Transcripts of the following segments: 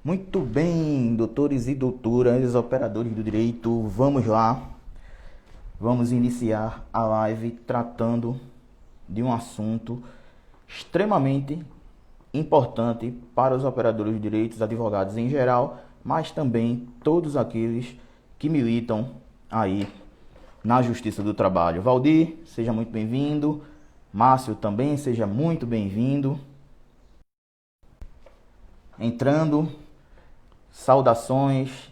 Muito bem, doutores e doutoras, operadores do direito, vamos lá. Vamos iniciar a live tratando de um assunto extremamente importante para os operadores de direitos, advogados em geral, mas também todos aqueles que militam aí na Justiça do Trabalho. Valdir, seja muito bem-vindo. Márcio também, seja muito bem-vindo. Entrando, saudações.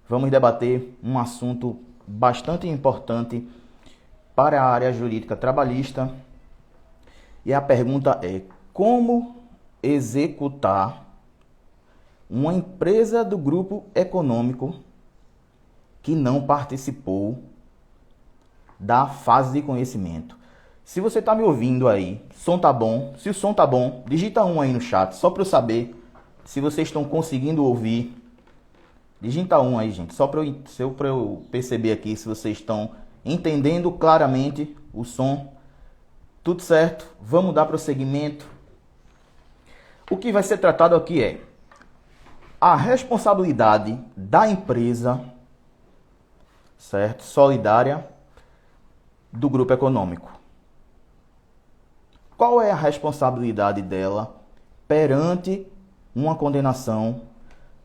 Vamos debater um assunto bastante importante para a área jurídica trabalhista. E a pergunta é: como executar uma empresa do grupo econômico que não participou da fase de conhecimento? Se você está me ouvindo aí, som tá bom? Se o som tá bom, digita um aí no chat, só para eu saber se vocês estão conseguindo ouvir. Digita um aí, gente, só para eu perceber aqui se vocês estão entendendo claramente o som. Tudo certo? Vamos dar prosseguimento. O que vai ser tratado aqui é a responsabilidade da empresa, certo? Solidária do grupo econômico. Qual é a responsabilidade dela perante uma condenação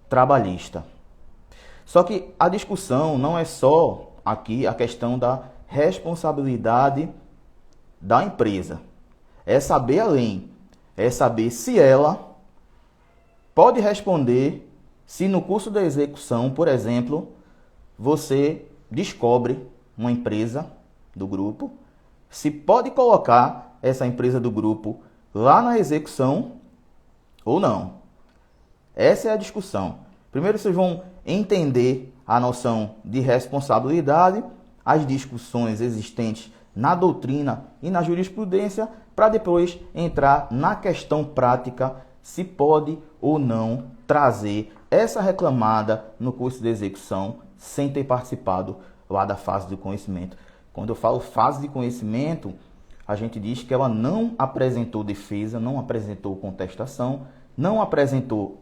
trabalhista? Só que a discussão não é só aqui a questão da responsabilidade da empresa. É saber além. É saber se ela pode responder se no curso da execução, por exemplo, você descobre uma empresa do grupo, se pode colocar essa empresa do grupo lá na execução ou não. Essa é a discussão. Primeiro vocês vão entender a noção de responsabilidade, as discussões existentes na doutrina e na jurisprudência, para depois entrar na questão prática, se pode ou não trazer essa reclamada no curso de execução sem ter participado lá da fase de conhecimento. Quando eu falo fase de conhecimento, a gente diz que ela não apresentou defesa, não apresentou contestação, não apresentou,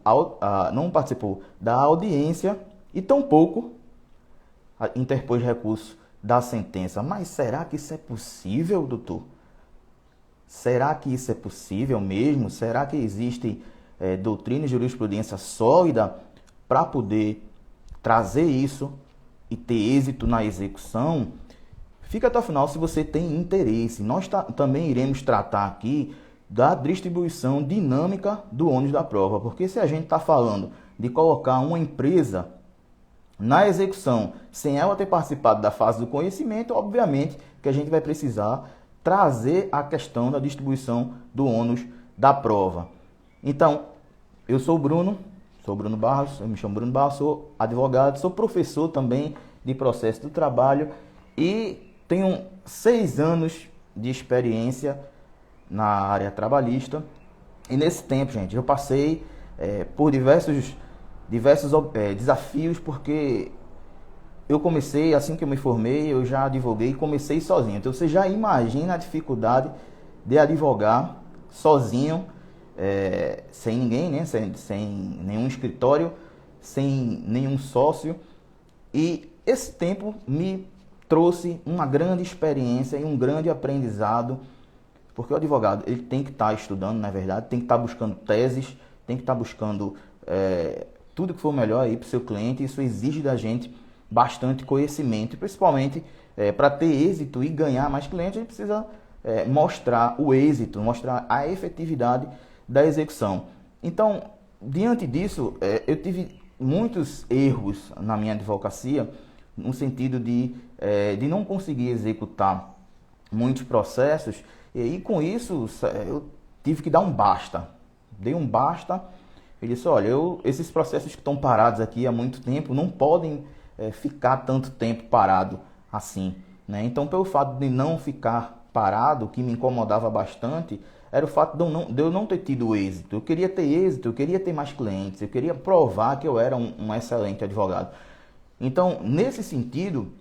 não participou da audiência e tampouco interpôs recurso da sentença. Mas será que isso é possível, doutor? Será que isso é possível mesmo? Será que existe doutrina e jurisprudência sólida para poder trazer isso e ter êxito na execução? Fica até o final se você tem interesse. Nós também iremos tratar aqui da distribuição dinâmica do ônus da prova, porque se a gente está falando de colocar uma empresa na execução sem ela ter participado da fase do conhecimento, obviamente que a gente vai precisar trazer a questão da distribuição do ônus da prova. Então, eu sou Bruno Barros, eu me chamo Bruno Barros, sou advogado, sou professor também de processo do trabalho e tenho 6 anos de experiência na área trabalhista. E nesse tempo, gente, eu passei por diversos desafios, porque eu comecei, assim que eu me formei, eu já advoguei e comecei sozinho. Então você já imagina a dificuldade de advogar sozinho, sem ninguém, né? Sem nenhum escritório, sem nenhum sócio. E esse tempo me trouxe uma grande experiência e um grande aprendizado, porque o advogado ele tem que estar estudando, na verdade, tem que estar buscando teses, tem que estar buscando tudo que for melhor aí para o seu cliente. Isso exige da gente bastante conhecimento, e principalmente para ter êxito e ganhar mais clientes, a gente precisa mostrar o êxito, mostrar a efetividade da execução. Então, diante disso, eu tive muitos erros na minha advocacia, no sentido de não conseguir executar muitos processos, e com isso eu tive que dar um basta. Dei um basta e disse: olha, esses processos que estão parados aqui há muito tempo não podem ficar tanto tempo parado assim, né? Então, pelo fato de não ficar parado, o que me incomodava bastante era o fato de eu não ter tido êxito. Eu queria ter êxito, eu queria ter mais clientes, eu queria provar que eu era um excelente advogado. Então, nesse sentido,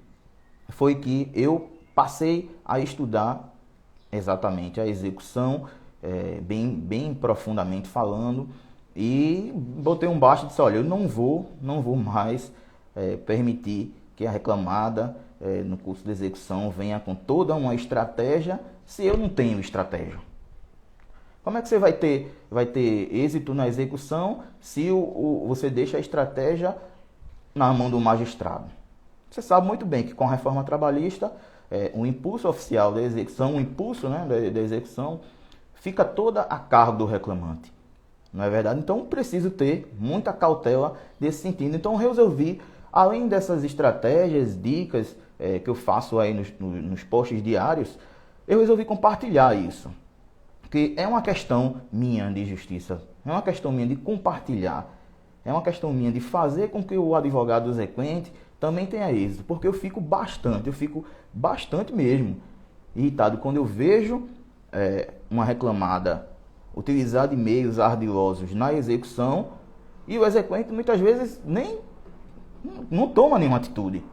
foi que eu passei a estudar exatamente a execução, bem profundamente falando, e botei um baixo e disse, olha, eu não vou mais permitir que a reclamada no curso de execução venha com toda uma estratégia se eu não tenho estratégia. Como é que você vai ter êxito na execução se você deixa a estratégia na mão do magistrado? Você sabe muito bem que com a reforma trabalhista, o impulso oficial da execução, o impulso, né, da execução, fica toda a cargo do reclamante. Não é verdade? Então, preciso ter muita cautela nesse sentido. Então, eu resolvi, além dessas estratégias, dicas que eu faço aí nos posts diários, eu resolvi compartilhar isso. Porque é uma questão minha de justiça, é uma questão minha de compartilhar, é uma questão minha de fazer com que o advogado exequente também tenha êxito. Porque eu fico bastante mesmo irritado quando eu vejo uma reclamada utilizar de meios ardilosos na execução e o exequente muitas vezes não toma nenhuma atitude.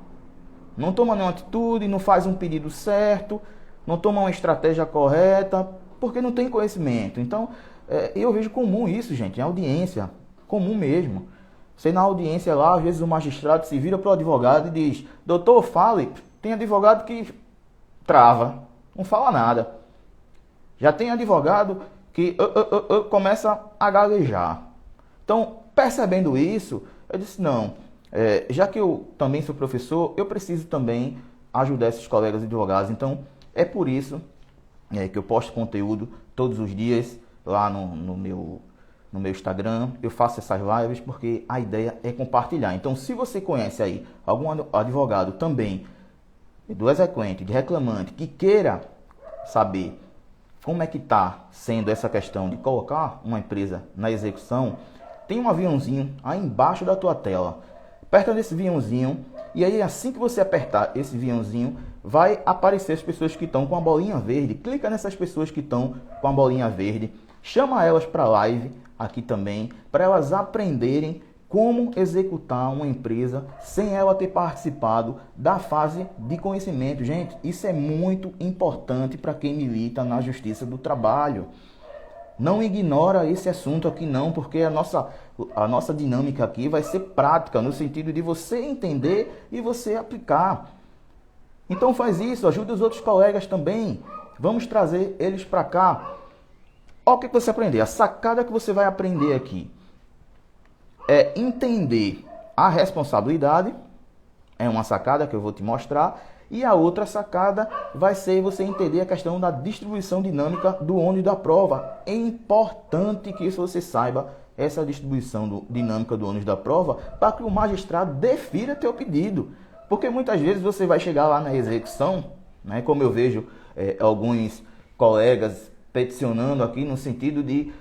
Não toma nenhuma atitude, não faz um pedido certo, não toma uma estratégia correta, porque não tem conhecimento. Então, eu vejo comum isso, gente, em audiência, comum mesmo. Você na audiência lá, às vezes o magistrado se vira para o advogado e diz, doutor, fale. Tem advogado que trava, não fala nada. Já tem advogado que começa a gaguejar. Então, percebendo isso, eu disse, não, já que eu também sou professor, eu preciso também ajudar esses colegas advogados. Então, é por isso que eu posto conteúdo todos os dias lá no meu Instagram. Eu faço essas lives porque a ideia é compartilhar. Então, se você conhece aí algum advogado também, do exequente, de reclamante, que queira saber como é que está sendo essa questão de colocar uma empresa na execução, tem um aviãozinho aí embaixo da tua tela. Aperta nesse aviãozinho e aí assim que você apertar esse aviãozinho, vai aparecer as pessoas que estão com a bolinha verde. Clica nessas pessoas que estão com a bolinha verde. Chama elas para a live aqui também, para elas aprenderem como executar uma empresa sem ela ter participado da fase de conhecimento. Gente, isso é muito importante para quem milita na Justiça do Trabalho. Não ignora esse assunto aqui não, porque a nossa dinâmica aqui vai ser prática, no sentido de você entender e você aplicar. Então faz isso, ajuda os outros colegas também. Vamos trazer eles para cá. Olha o que você aprender, a sacada que você vai aprender aqui é entender a responsabilidade, é uma sacada que eu vou te mostrar, e a outra sacada vai ser você entender a questão da distribuição dinâmica do ônus da prova. É importante que você saiba essa distribuição dinâmica do ônus da prova para que o magistrado defira teu pedido. Porque muitas vezes você vai chegar lá na execução, né, como eu vejo alguns colegas peticionando aqui no sentido de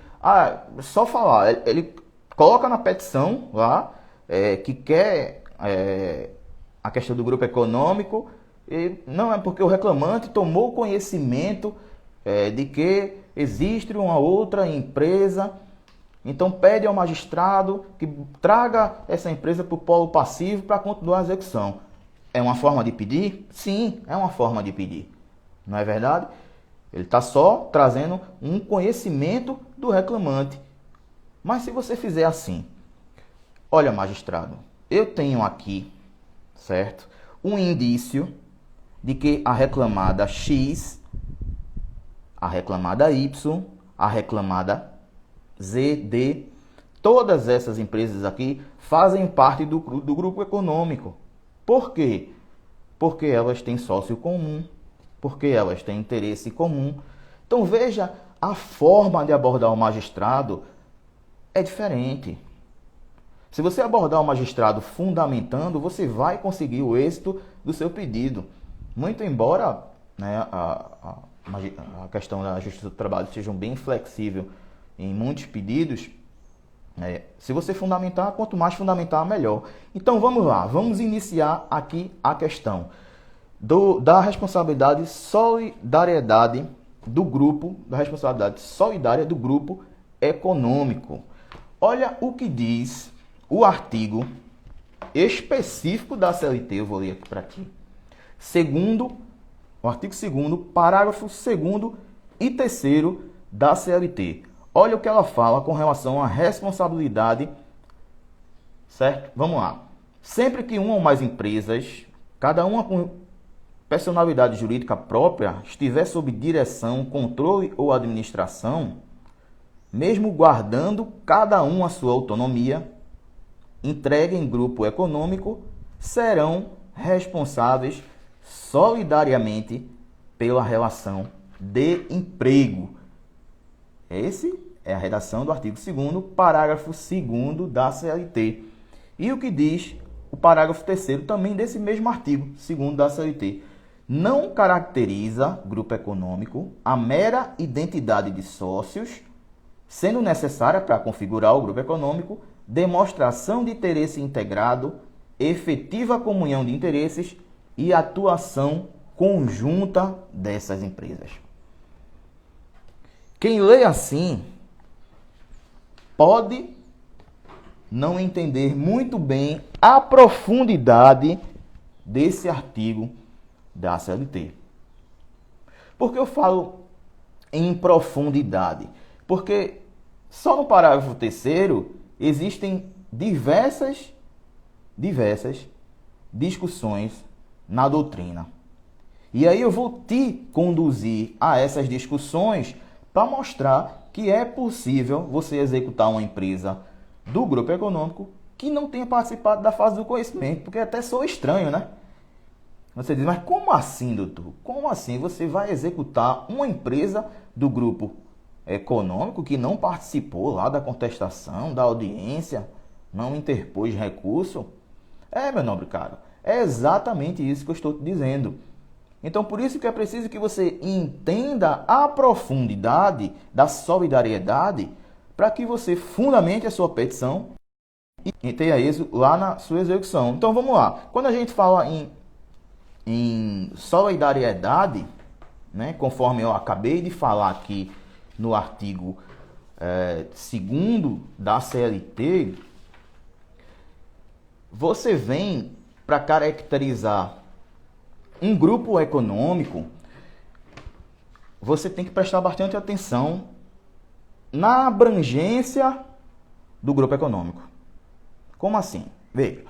só falar, ele coloca na petição lá que quer a questão do grupo econômico, e não é porque o reclamante tomou conhecimento de que existe uma outra empresa, então pede ao magistrado que traga essa empresa para o polo passivo para continuar a execução. É uma forma de pedir? Sim, é uma forma de pedir. Não é verdade? Ele está só trazendo um conhecimento do reclamante. Mas se você fizer assim, olha, magistrado, eu tenho aqui, certo, um indício de que a reclamada X, a reclamada Y, a reclamada Z, D, todas essas empresas aqui fazem parte do grupo econômico. Por quê? Porque elas têm sócio comum, porque elas têm interesse comum. Então veja, a forma de abordar o magistrado é diferente. Se você abordar o magistrado fundamentando, você vai conseguir o êxito do seu pedido. Muito embora, né, a questão da Justiça do Trabalho seja bem flexível em muitos pedidos, se você fundamentar, quanto mais fundamentar, melhor. Então vamos lá, vamos iniciar aqui a questão da responsabilidade solidariedade do grupo, da responsabilidade solidária do grupo econômico. Olha o que diz o artigo específico da CLT, eu vou ler aqui para ti. O artigo 2º, parágrafo 2º e 3º da CLT. olha o que ela fala com relação à responsabilidade, certo? Vamos lá. Sempre que uma ou mais empresas, cada uma com personalidade jurídica própria, estiver sob direção, controle ou administração, mesmo guardando cada um a sua autonomia, entregue em grupo econômico, serão responsáveis solidariamente pela relação de emprego. Esse é a redação do artigo 2º, parágrafo 2º da CLT. E o que diz o parágrafo 3º também desse mesmo artigo 2º da CLT? Não caracteriza grupo econômico a mera identidade de sócios, sendo necessária para configurar o grupo econômico demonstração de interesse integrado, efetiva comunhão de interesses e atuação conjunta dessas empresas. Quem lê assim pode não entender muito bem a profundidade desse artigo da CLT. Por que eu falo em profundidade? Porque só no parágrafo 3º existem diversas discussões na doutrina. E aí eu vou te conduzir a essas discussões para mostrar que é possível você executar uma empresa do grupo econômico que não tenha participado da fase do conhecimento, porque até soa estranho, né? Você diz, mas como assim, doutor? Como assim você vai executar uma empresa do grupo econômico que não participou lá da contestação, da audiência, não interpôs recurso? Meu nobre caro, é exatamente isso que eu estou te dizendo. Então, por isso que é preciso que você entenda a profundidade da solidariedade para que você fundamente a sua petição e tenha êxito lá na sua execução. Então, vamos lá. Quando a gente fala em solidariedade, né, conforme eu acabei de falar aqui no artigo 2º da CLT, você vem para caracterizar um grupo econômico, você tem que prestar bastante atenção na abrangência do grupo econômico. Como assim? Veja,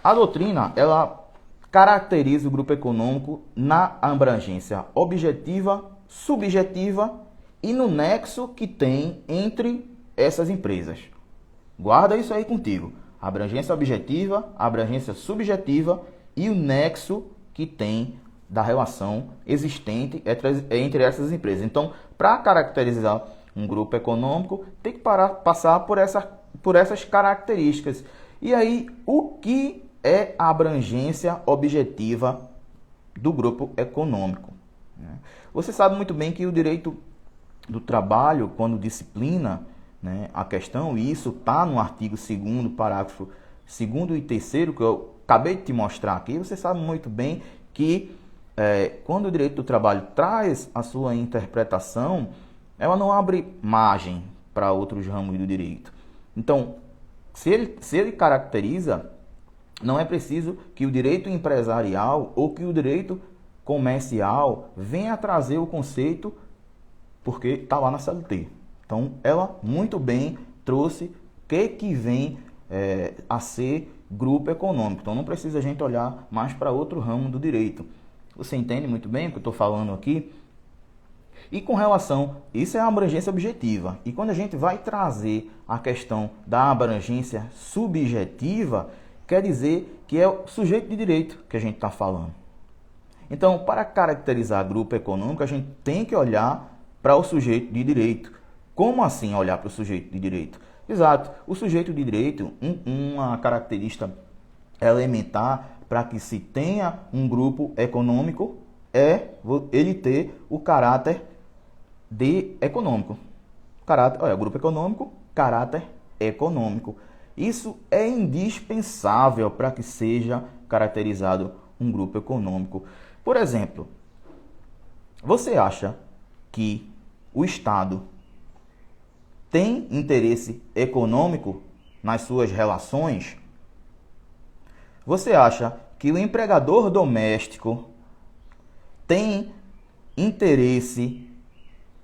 a doutrina, ela caracteriza o grupo econômico na abrangência objetiva, subjetiva e no nexo que tem entre essas empresas. Guarda isso aí contigo. Abrangência objetiva, abrangência subjetiva e o nexo que tem da relação existente entre essas empresas. Então, para caracterizar um grupo econômico, tem que passar por essas características. E aí, o que é a abrangência objetiva do grupo econômico? Você sabe muito bem que o direito do trabalho, quando disciplina, né, a questão, e isso está no artigo 2º, parágrafo 2º e 3º, que eu acabei de te mostrar aqui, você sabe muito bem que quando o direito do trabalho traz a sua interpretação, ela não abre margem para outros ramos do direito. Então, se ele caracteriza, não é preciso que o direito empresarial ou que o direito comercial venha trazer o conceito, porque está lá na CLT. Então, ela muito bem trouxe o que vem a ser grupo econômico. Então, não precisa a gente olhar mais para outro ramo do direito. Você entende muito bem o que eu estou falando aqui? E com relação, isso é a abrangência objetiva. E quando a gente vai trazer a questão da abrangência subjetiva, quer dizer que é o sujeito de direito que a gente está falando. Então, para caracterizar grupo econômico, a gente tem que olhar para o sujeito de direito. Como assim olhar para o sujeito de direito? Exato, o sujeito de direito, uma característica elementar para que se tenha um grupo econômico é ele ter o caráter de econômico. Grupo econômico, caráter econômico. Isso é indispensável para que seja caracterizado um grupo econômico. Por exemplo, você acha que o Estado tem interesse econômico nas suas relações? Você acha que o empregador doméstico tem interesse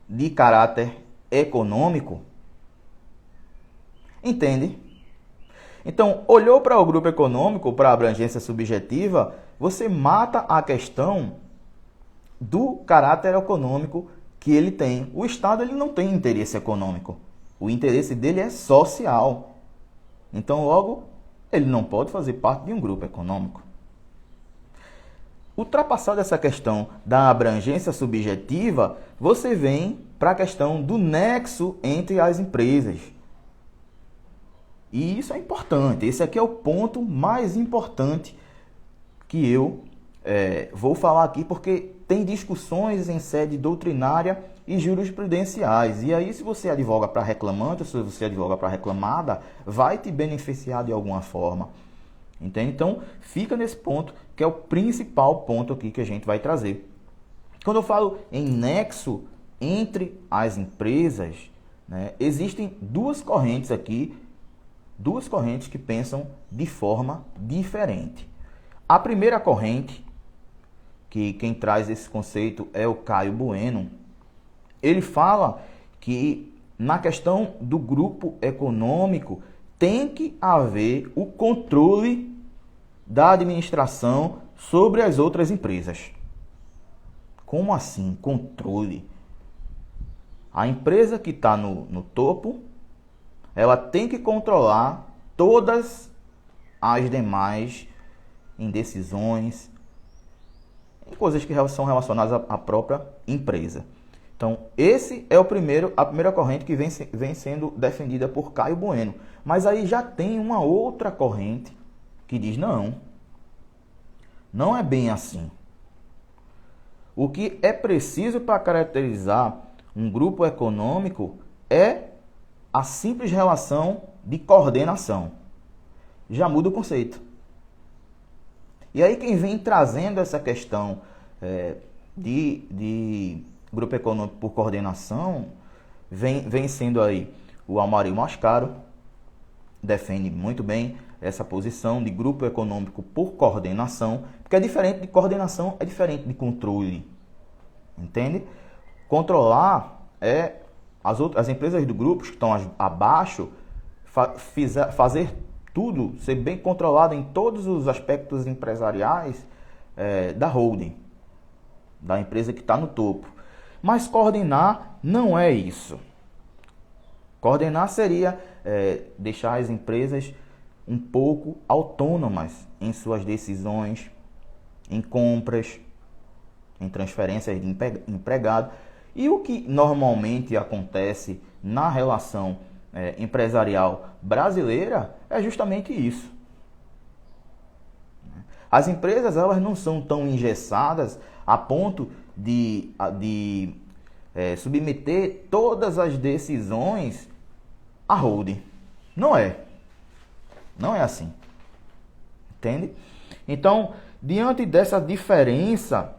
de caráter econômico? Entende? Então, olhou para o grupo econômico, para a abrangência subjetiva, você mata a questão do caráter econômico que ele tem. O Estado ele não tem interesse econômico. O interesse dele é social. Então, logo, ele não pode fazer parte de um grupo econômico. Ultrapassada essa questão da abrangência subjetiva, você vem para a questão do nexo entre as empresas. E isso é importante. Esse aqui é o ponto mais importante que eu vou falar aqui, porque tem discussões em sede doutrinária e jurisprudenciais. E aí, se você advoga para reclamante, ou se você advoga para reclamada, vai te beneficiar de alguma forma. Entende? Então, fica nesse ponto, que é o principal ponto aqui que a gente vai trazer. Quando eu falo em nexo entre as empresas, né, existem duas correntes aqui, duas correntes que pensam de forma diferente. A primeira corrente, que quem traz esse conceito é o Caio Bueno, ele fala que na questão do grupo econômico tem que haver o controle da administração sobre as outras empresas. Como assim, controle? A empresa que está no topo, ela tem que controlar todas as demais em decisões, em coisas que são relacionadas à própria empresa. Então, esse é a primeira corrente que vem sendo defendida por Caio Bueno. Mas aí já tem uma outra corrente que diz, não é bem assim. O que é preciso para caracterizar um grupo econômico é a simples relação de coordenação. Já muda o conceito. E aí quem vem trazendo essa questão de grupo econômico por coordenação, vem sendo aí o Almario Mascaro, defende muito bem essa posição de grupo econômico por coordenação, porque é diferente de coordenação, é diferente de controle. Entende? Controlar é as empresas do grupo que estão abaixo fazer tudo, ser bem controlado em todos os aspectos empresariais da holding, da empresa que está no topo. Mas coordenar não é isso. Coordenar seria deixar as empresas um pouco autônomas em suas decisões, em compras, em transferências de empregado. E o que normalmente acontece na relação empresarial brasileira é justamente isso. As empresas elas não são tão engessadas a ponto de submeter todas as decisões à holding. Não é assim. Entende? Então, diante dessa diferença,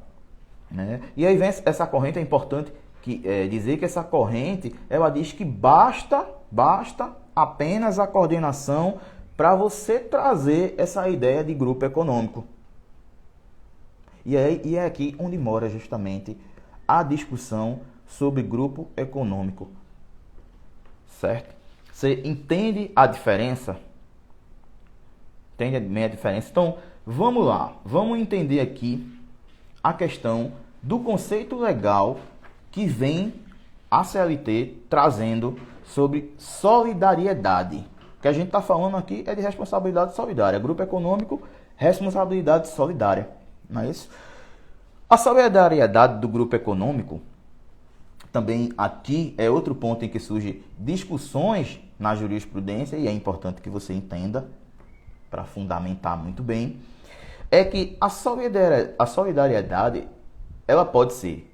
né, e aí vem essa corrente, é importante dizer que essa corrente, ela diz que basta apenas a coordenação para você trazer essa ideia de grupo econômico. E é aqui onde mora justamente a discussão sobre grupo econômico. Certo? Você entende a diferença? Entende bem a diferença? Então, vamos lá. Vamos entender aqui a questão do conceito legal que vem a CLT trazendo sobre solidariedade. O que a gente está falando aqui é de responsabilidade solidária. Grupo econômico, responsabilidade solidária. Não é isso? A solidariedade do grupo econômico, também aqui é outro ponto em que surgem discussões na jurisprudência, e é importante que você entenda, para fundamentar muito bem, é que a solidariedade ela pode ser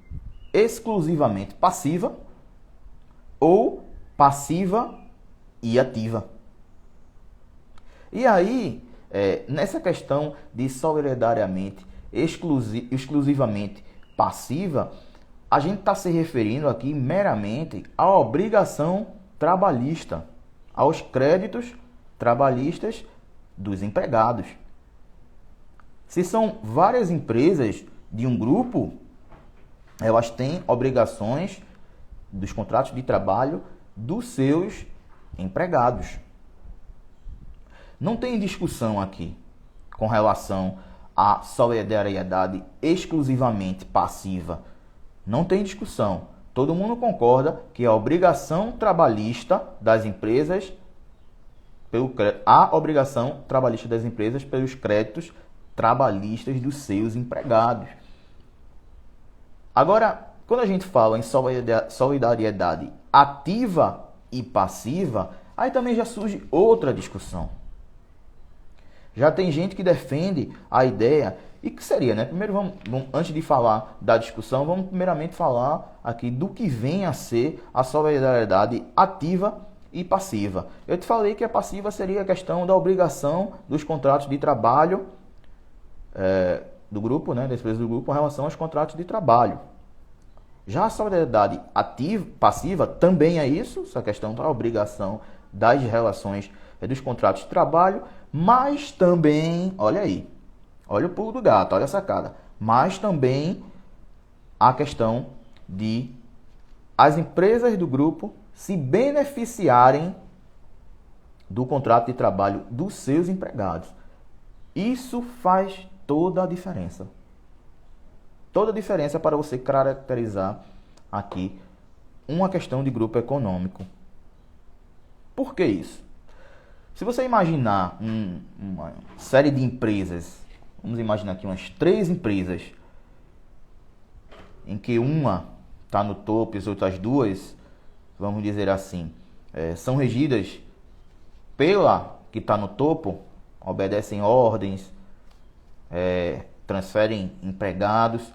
exclusivamente passiva ou passiva e ativa. E aí, nessa questão de solidariamente exclusivamente passiva, a gente está se referindo aqui meramente à obrigação trabalhista, aos créditos trabalhistas dos empregados. Se são várias empresas de um grupo, elas têm obrigações dos contratos de trabalho dos seus empregados. Não tem discussão aqui com relação à solidariedade exclusivamente passiva. Não tem discussão. Todo mundo concorda que a obrigação trabalhista das empresas pelos créditos trabalhistas dos seus empregados. Agora, quando a gente fala em solidariedade ativa e passiva, aí também já surge outra discussão. Já tem gente que defende a ideia, e que seria, né? Primeiro, vamos, antes de falar da discussão, vamos primeiramente falar aqui do que vem a ser a solidariedade ativa e passiva. Eu te falei que a passiva seria a questão da obrigação dos contratos de trabalho do grupo, né, das empresas do grupo, em relação aos contratos de trabalho. Já a solidariedade passiva também é isso, essa questão da obrigação das relações dos contratos de trabalho, mas também, olha aí, olha o pulo do gato, olha a sacada, mas também a questão de as empresas do grupo se beneficiarem do contrato de trabalho dos seus empregados. Isso faz toda a diferença. Toda a diferença para você caracterizar aqui uma questão de grupo econômico. Por que isso? Se você imaginar uma série de empresas, vamos imaginar aqui umas 3 empresas, em que uma está no topo e as outras 2, vamos dizer assim, são regidas pela que está no topo, obedecem ordens, transferem empregados.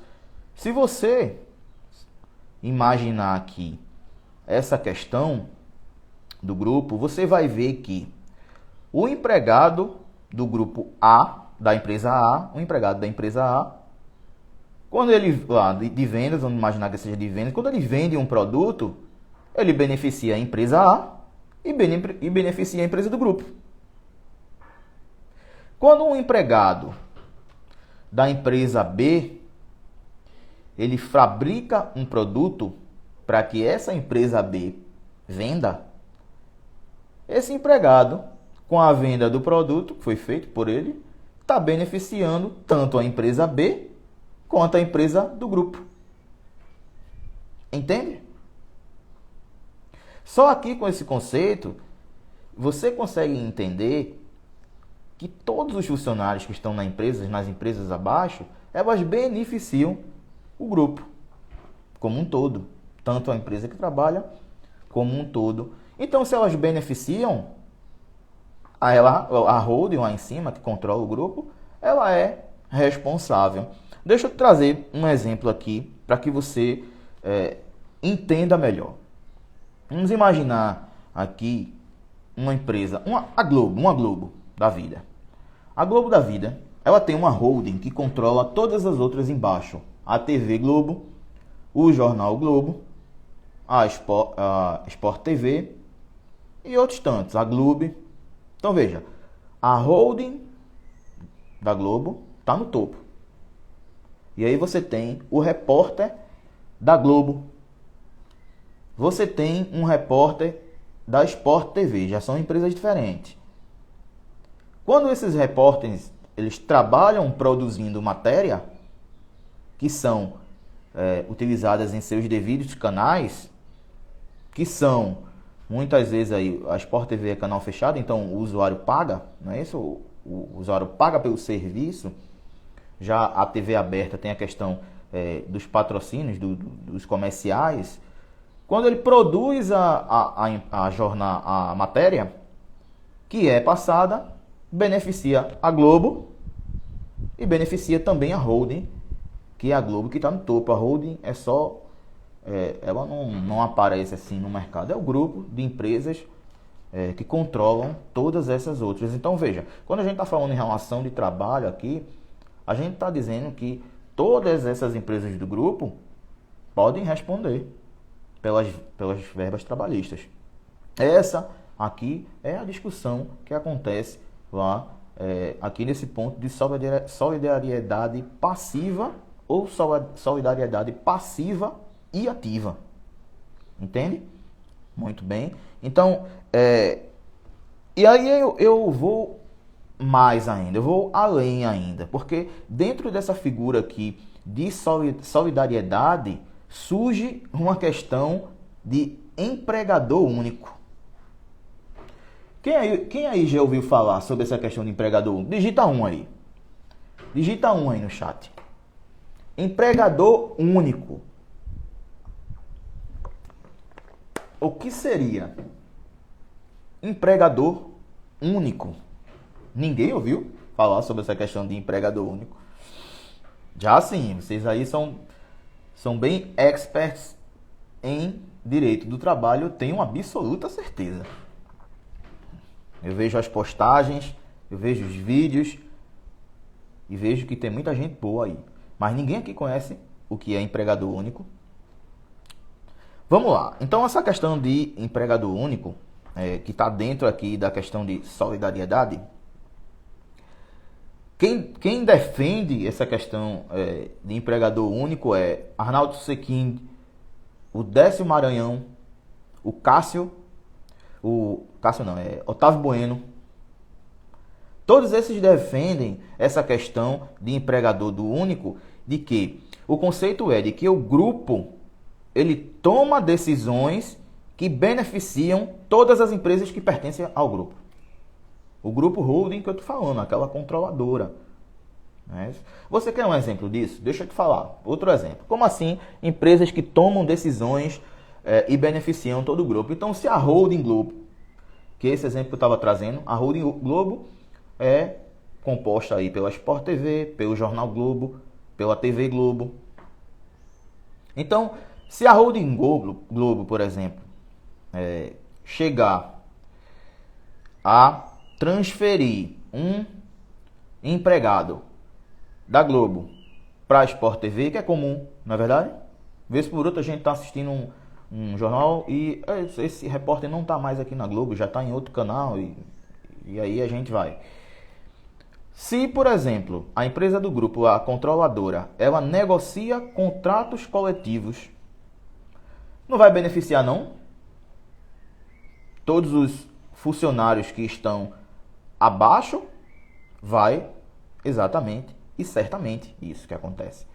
Se você imaginar aqui essa questão do grupo, você vai ver que o empregado do grupo A, da empresa A, o empregado da empresa A, quando ele, de vendas, vamos imaginar que seja de vendas, quando ele vende um produto, ele beneficia a empresa A e beneficia a empresa do grupo. Quando um empregado da empresa B, ele fabrica um produto para que essa empresa B venda, esse empregado, com a venda do produto que foi feito por ele, está beneficiando tanto a empresa B quanto a empresa do grupo. Entende? Só aqui com esse conceito, você consegue entender que todos os funcionários que estão nas empresas abaixo, elas beneficiam o grupo como um todo, tanto a empresa que trabalha como um todo. Então, se elas beneficiam, a holding lá em cima, que controla o grupo, ela é responsável. Deixa eu trazer um exemplo aqui para que você entenda melhor. Vamos imaginar aqui uma empresa, a Globo da vida. A Globo da vida, ela tem uma holding que controla todas as outras embaixo. A TV Globo, o Jornal Globo, a Sport TV e outros tantos, a Globo. Então veja, a holding da Globo está no topo. E aí você tem o repórter da Globo. Você tem um repórter da Sport TV, já são empresas diferentes. Quando esses repórteres eles trabalham produzindo matéria que são utilizadas em seus devidos canais, que são muitas vezes aí a Sport TV é canal fechado, então o usuário paga, não é isso? O usuário paga pelo serviço. Já a TV aberta tem a questão dos patrocínios, dos comerciais. Quando ele produz a matéria que é passada, beneficia a Globo e beneficia também a holding, que é a Globo que está no topo. A holding é só, ela não aparece assim no mercado, é o grupo de empresas que controlam todas essas outras. Então veja, quando a gente está falando em relação de trabalho aqui, a gente está dizendo que todas essas empresas do grupo podem responder pelas verbas trabalhistas. Essa aqui é a discussão que acontece lá, aqui nesse ponto de solidariedade passiva ou solidariedade passiva e ativa. Entende? Muito bem. Então, e aí eu vou mais ainda, eu vou além ainda, porque dentro dessa figura aqui de solidariedade surge uma questão de empregador único. Quem aí já ouviu falar sobre essa questão de empregador único? Digita um aí. Digita um aí no chat. Empregador único. O que seria empregador único? Ninguém ouviu falar sobre essa questão de empregador único? Já sim, vocês aí são bem experts em direito do trabalho, eu tenho absoluta certeza. Eu vejo as postagens, eu vejo os vídeos e vejo que tem muita gente boa aí. Mas ninguém aqui conhece o que é empregador único. Vamos lá. Então, essa questão de empregador único, que está dentro aqui da questão de solidariedade, quem defende essa questão de empregador único é Arnaldo Sequin, o Décio Maranhão, Otávio Bueno. Todos esses defendem essa questão de empregador do único, de que o conceito é de que o grupo ele toma decisões que beneficiam todas as empresas que pertencem ao grupo. O grupo holding que eu estou falando, aquela controladora. Né? Você quer um exemplo disso? Deixa eu te falar. Outro exemplo. Como assim empresas que tomam decisões e beneficiam todo o grupo? Então, se a Holding Globo, que é esse exemplo que eu estava trazendo, a Holding Globo é composta aí pela Sport TV, pelo Jornal Globo, pela TV Globo. Então, se a Holding Globo, por exemplo, chegar a transferir um empregado da Globo para a Sport TV, que é comum, não é verdade? Vez por outra a gente está assistindo um jornal e esse repórter não está mais aqui na Globo, já está em outro canal e aí a gente vai. Se, por exemplo, a empresa do grupo, a controladora, ela negocia contratos coletivos, não vai beneficiar não? Todos os funcionários que estão abaixo, vai exatamente e certamente isso que acontece.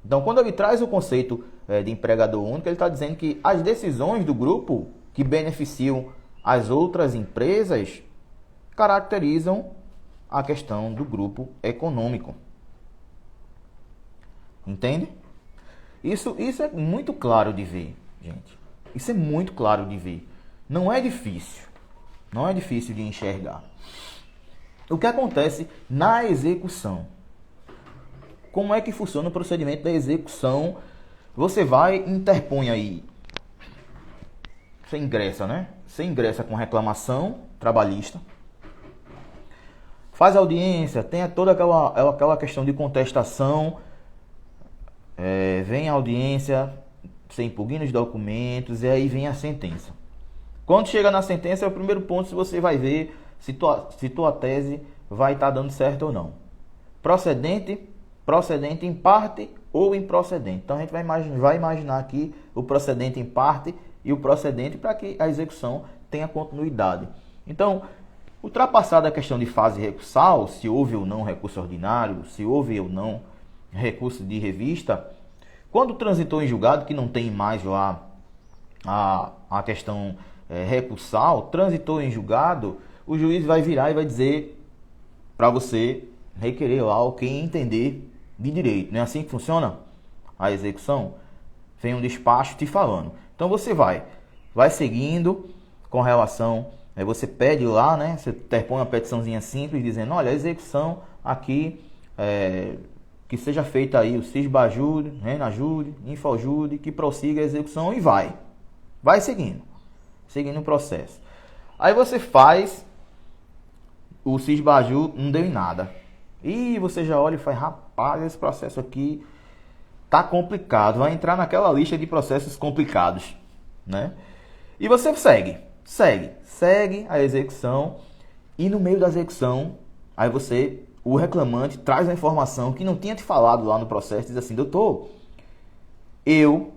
Então, quando ele traz o conceito de empregador único, ele está dizendo que as decisões do grupo que beneficiam as outras empresas caracterizam a questão do grupo econômico. Entende? Isso é muito claro de ver, gente. Isso é muito claro de ver. Não é difícil. Não é difícil de enxergar. O que acontece na execução? Como é que funciona o procedimento da execução? Você vai, interpõe aí. Você ingressa, né? Você ingressa com reclamação trabalhista. Faz audiência, tem toda aquela questão de contestação. Vem a audiência, você impugna os documentos e aí vem a sentença. Quando chega na sentença, é o primeiro ponto, se você vai ver se tua tese vai estar dando certo ou não. Procedente em parte ou improcedente. Então a gente vai imaginar aqui o procedente em parte e o procedente para que a execução tenha continuidade. Então, ultrapassada a questão de fase recursal, se houve ou não recurso ordinário, se houve ou não recurso de revista, quando transitou em julgado, que não tem mais lá a questão recursal, transitou em julgado, o juiz vai virar e vai dizer para você requerer lá o que entender de direito. Não é assim que funciona a execução? Vem um despacho te falando. Então você vai seguindo com relação, você pede lá, né? Você interpõe uma petiçãozinha simples dizendo, olha, a execução aqui, que seja feita aí o Cisbajude, Renajude, Infojude, que prossiga a execução e vai seguindo o processo. Aí você faz o Cisbaju, não deu em nada. E você já olha e faz, rapaz, esse processo aqui tá complicado, vai entrar naquela lista de processos complicados, né? E você segue a execução e no meio da execução, aí o reclamante traz a informação que não tinha te falado lá no processo, diz assim, doutor, eu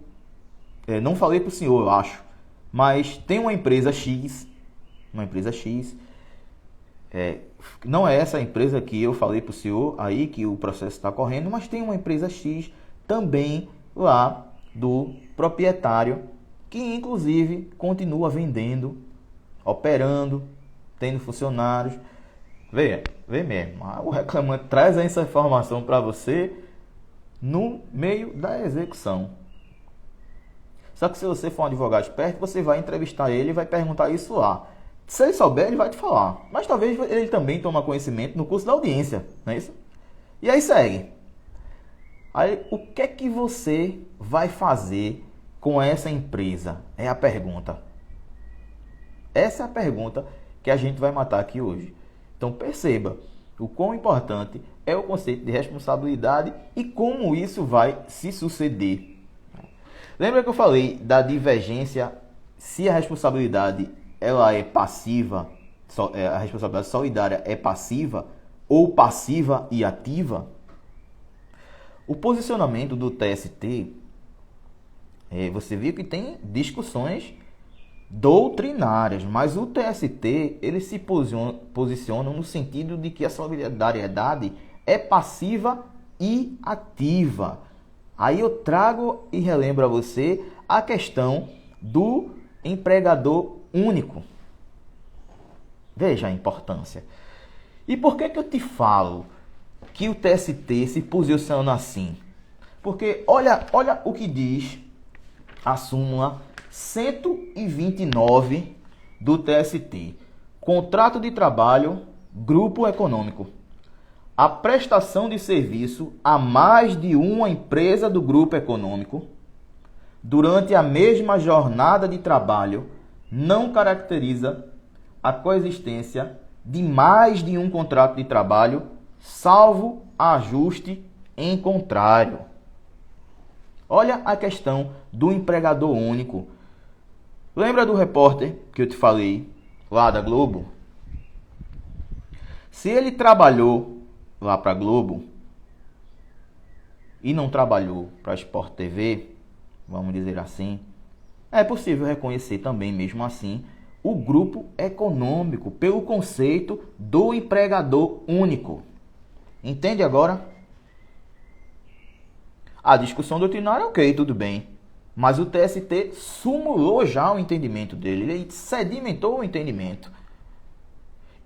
não falei para o senhor, eu acho, mas tem uma empresa X, não é essa empresa que eu falei para o senhor aí que o processo está correndo, mas tem uma empresa X também lá do proprietário que inclusive continua vendendo, operando, tendo funcionários. Vê mesmo, o reclamante traz essa informação para você no meio da execução. Só que se você for um advogado esperto, você vai entrevistar ele e vai perguntar isso lá. Se ele souber, ele vai te falar. Mas talvez ele também tome conhecimento no curso da audiência, não é isso? E aí segue. Aí, o que é que você vai fazer com essa empresa? É a pergunta. Essa é a pergunta que a gente vai matar aqui hoje. Então perceba o quão importante é o conceito de responsabilidade e como isso vai se suceder. Lembra que eu falei da divergência se a responsabilidade ela é passiva, a responsabilidade solidária é passiva ou passiva e ativa? O posicionamento do TST, você viu que tem discussões doutrinárias, mas o TST ele se posiciona no sentido de que a solidariedade é passiva e ativa. Aí eu trago e relembro a você a questão do empregador único. Veja a importância. E por que eu te falo que o TST se posiciona assim? Porque olha o que diz a súmula 129 do TST. Contrato de trabalho, grupo econômico. A prestação de serviço a mais de uma empresa do grupo econômico durante a mesma jornada de trabalho não caracteriza a coexistência de mais de um contrato de trabalho, salvo ajuste em contrário. Olha a questão do empregador único. Lembra do repórter que eu te falei lá da Globo? Se ele trabalhou lá para a Globo e não trabalhou para a Sport TV, vamos dizer assim, é possível reconhecer também, mesmo assim, o grupo econômico pelo conceito do empregador único. Entende agora? A discussão doutrinária, ok, tudo bem. Mas o TST sumulou já o entendimento dele, ele sedimentou o entendimento.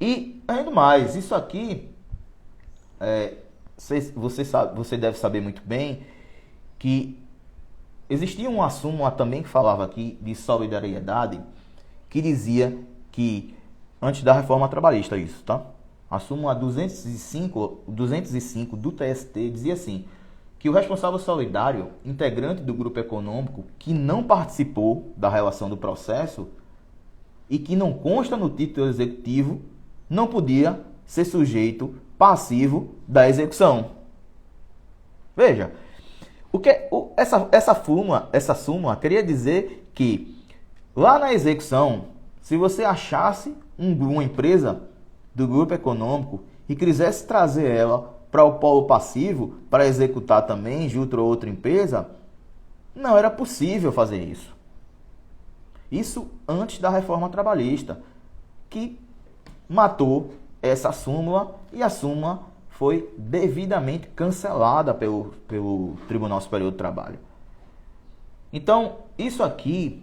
E, ainda mais, isso aqui, você deve saber muito bem que existia uma súmula também que falava aqui de solidariedade, que dizia que, antes da reforma trabalhista, isso, tá? A súmula 205 do TST dizia assim, que o responsável solidário, integrante do grupo econômico, que não participou da relação do processo e que não consta no título executivo, não podia ser sujeito passivo da execução. Veja, essa súmula queria dizer que lá na execução, se você achasse uma empresa do grupo econômico e quisesse trazer ela para o polo passivo, para executar também junto a outra empresa, não era possível fazer isso. Isso antes da reforma trabalhista, que matou essa súmula e a súmula foi devidamente cancelada pelo Tribunal Superior do Trabalho. Então, isso aqui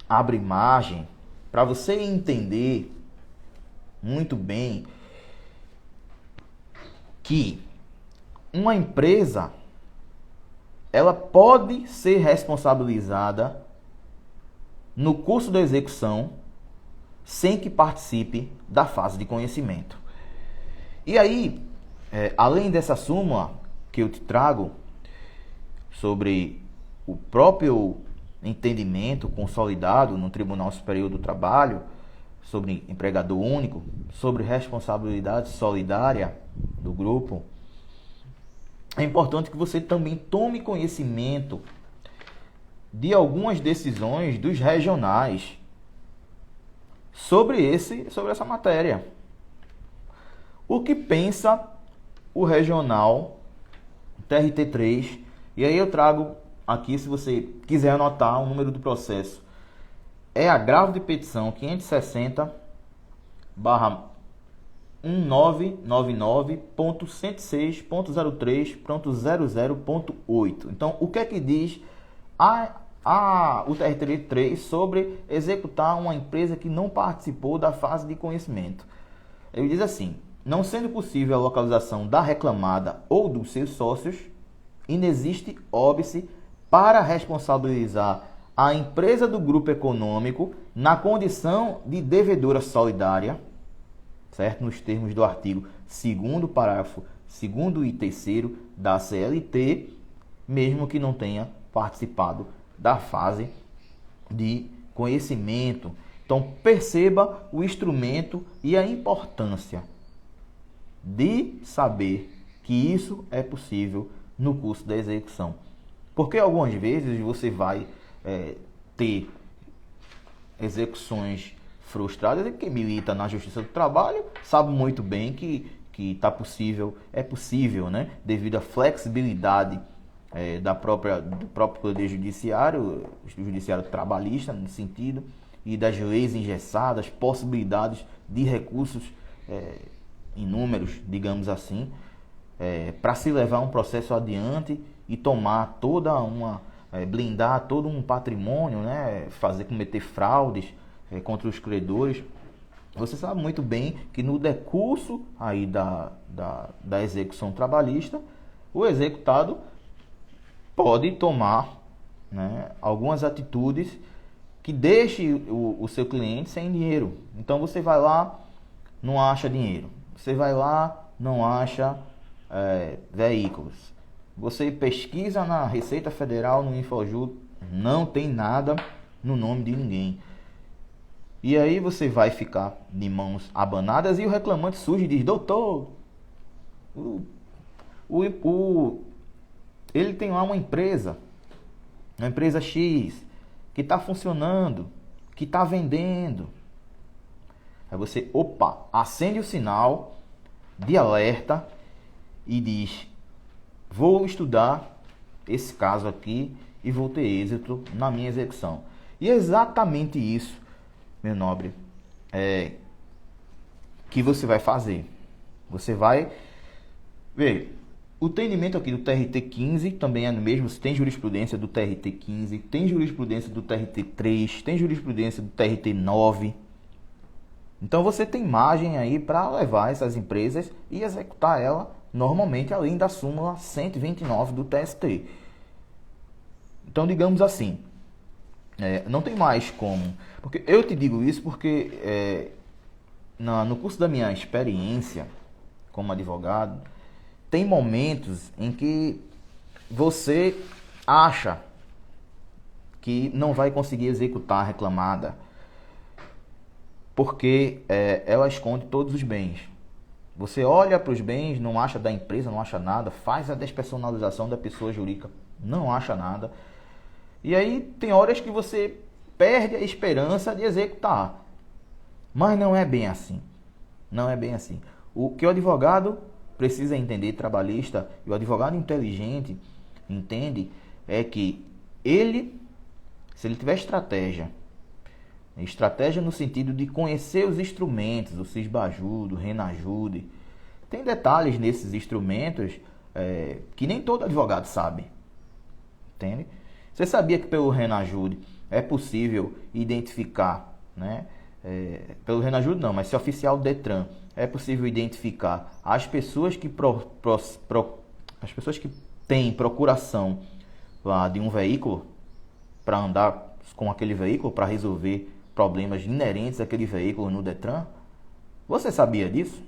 abre margem para você entender muito bem que uma empresa ela pode ser responsabilizada no curso da execução sem que participe da fase de conhecimento. E aí, além dessa súmula que eu te trago sobre o próprio entendimento consolidado no Tribunal Superior do Trabalho, sobre empregador único, sobre responsabilidade solidária do grupo, é importante que você também tome conhecimento de algumas decisões dos regionais sobre essa matéria. O que pensa o regional TRT3? E aí eu trago aqui, se você quiser anotar o número do processo, é agravo de petição 560/1999.106.03.00.8. Então, o que é que diz o TRT-3 sobre executar uma empresa que não participou da fase de conhecimento? Ele diz assim: não sendo possível a localização da reclamada ou dos seus sócios, inexiste óbice para responsabilizar a empresa do grupo econômico na condição de devedora solidária, certo? Nos termos do artigo 2º, parágrafo 2º e 3º da CLT, mesmo que não tenha participado da fase de conhecimento. Então, perceba o instrumento e a importância de saber que isso é possível no curso da execução. Porque algumas vezes você vai ter execuções frustradas, e quem milita na Justiça do Trabalho sabe muito bem que é possível, né? Devido à flexibilidade do próprio Poder Judiciário, Judiciário Trabalhista, no sentido, e das leis engessadas, possibilidades de recursos inúmeros, digamos assim, para se levar um processo adiante e tomar blindar todo um patrimônio, né? Cometer fraudes contra os credores. Você sabe muito bem que no decurso aí da execução trabalhista, o executado pode tomar, né, algumas atitudes que deixe o seu cliente sem dinheiro. Então você vai lá, não acha dinheiro. Você vai lá, não acha veículos. Você pesquisa na Receita Federal, no Infojut, não tem nada no nome de ninguém. E aí você vai ficar de mãos abanadas e o reclamante surge e diz: doutor, ele tem lá uma empresa X, que está funcionando, que está vendendo. Aí você, acende o sinal de alerta e diz: vou estudar esse caso aqui e vou ter êxito na minha execução. E é exatamente isso, meu nobre, que você vai fazer. Você vai ver. O entendimento aqui do TRT-15 também é no mesmo. Tem jurisprudência do TRT-15, tem jurisprudência do TRT-3, tem jurisprudência do TRT-9. Então você tem margem aí para levar essas empresas e executar ela normalmente, além da súmula 129 do TST. Então, digamos assim, não tem mais como. Porque eu te digo isso porque no curso da minha experiência como advogado, tem momentos em que você acha que não vai conseguir executar a reclamada porque ela esconde todos os bens. Você olha para os bens, não acha da empresa, não acha nada, faz a despersonalização da pessoa jurídica, não acha nada. E aí tem horas que você perde a esperança de executar. Mas não é bem assim. Não é bem assim. O que o advogado precisa entender, trabalhista, e o advogado inteligente entende, é que se ele tiver estratégia no sentido de conhecer os instrumentos, o Sisbajude, o Renajude, tem detalhes nesses instrumentos que nem todo advogado sabe, entende? Você sabia que pelo Renajude é possível identificar, né? Pelo Renajude não, mas se oficial do Detran, é possível identificar as pessoas que têm procuração lá de um veículo para andar com aquele veículo, para resolver problemas inerentes àquele veículo no Detran? Você sabia disso?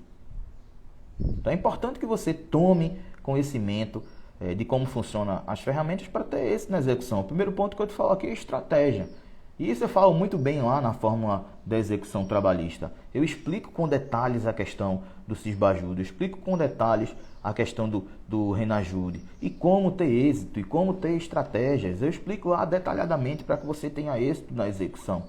Então é importante que você tome conhecimento de como funcionam as ferramentas para ter êxito na execução. O primeiro ponto que eu te falo aqui é estratégia. E isso eu falo muito bem lá na fórmula da execução trabalhista. Eu explico com detalhes a questão do Sisbajude, eu explico com detalhes a questão do Renajude, e como ter êxito, e como ter estratégias. Eu explico lá detalhadamente para que você tenha êxito na execução.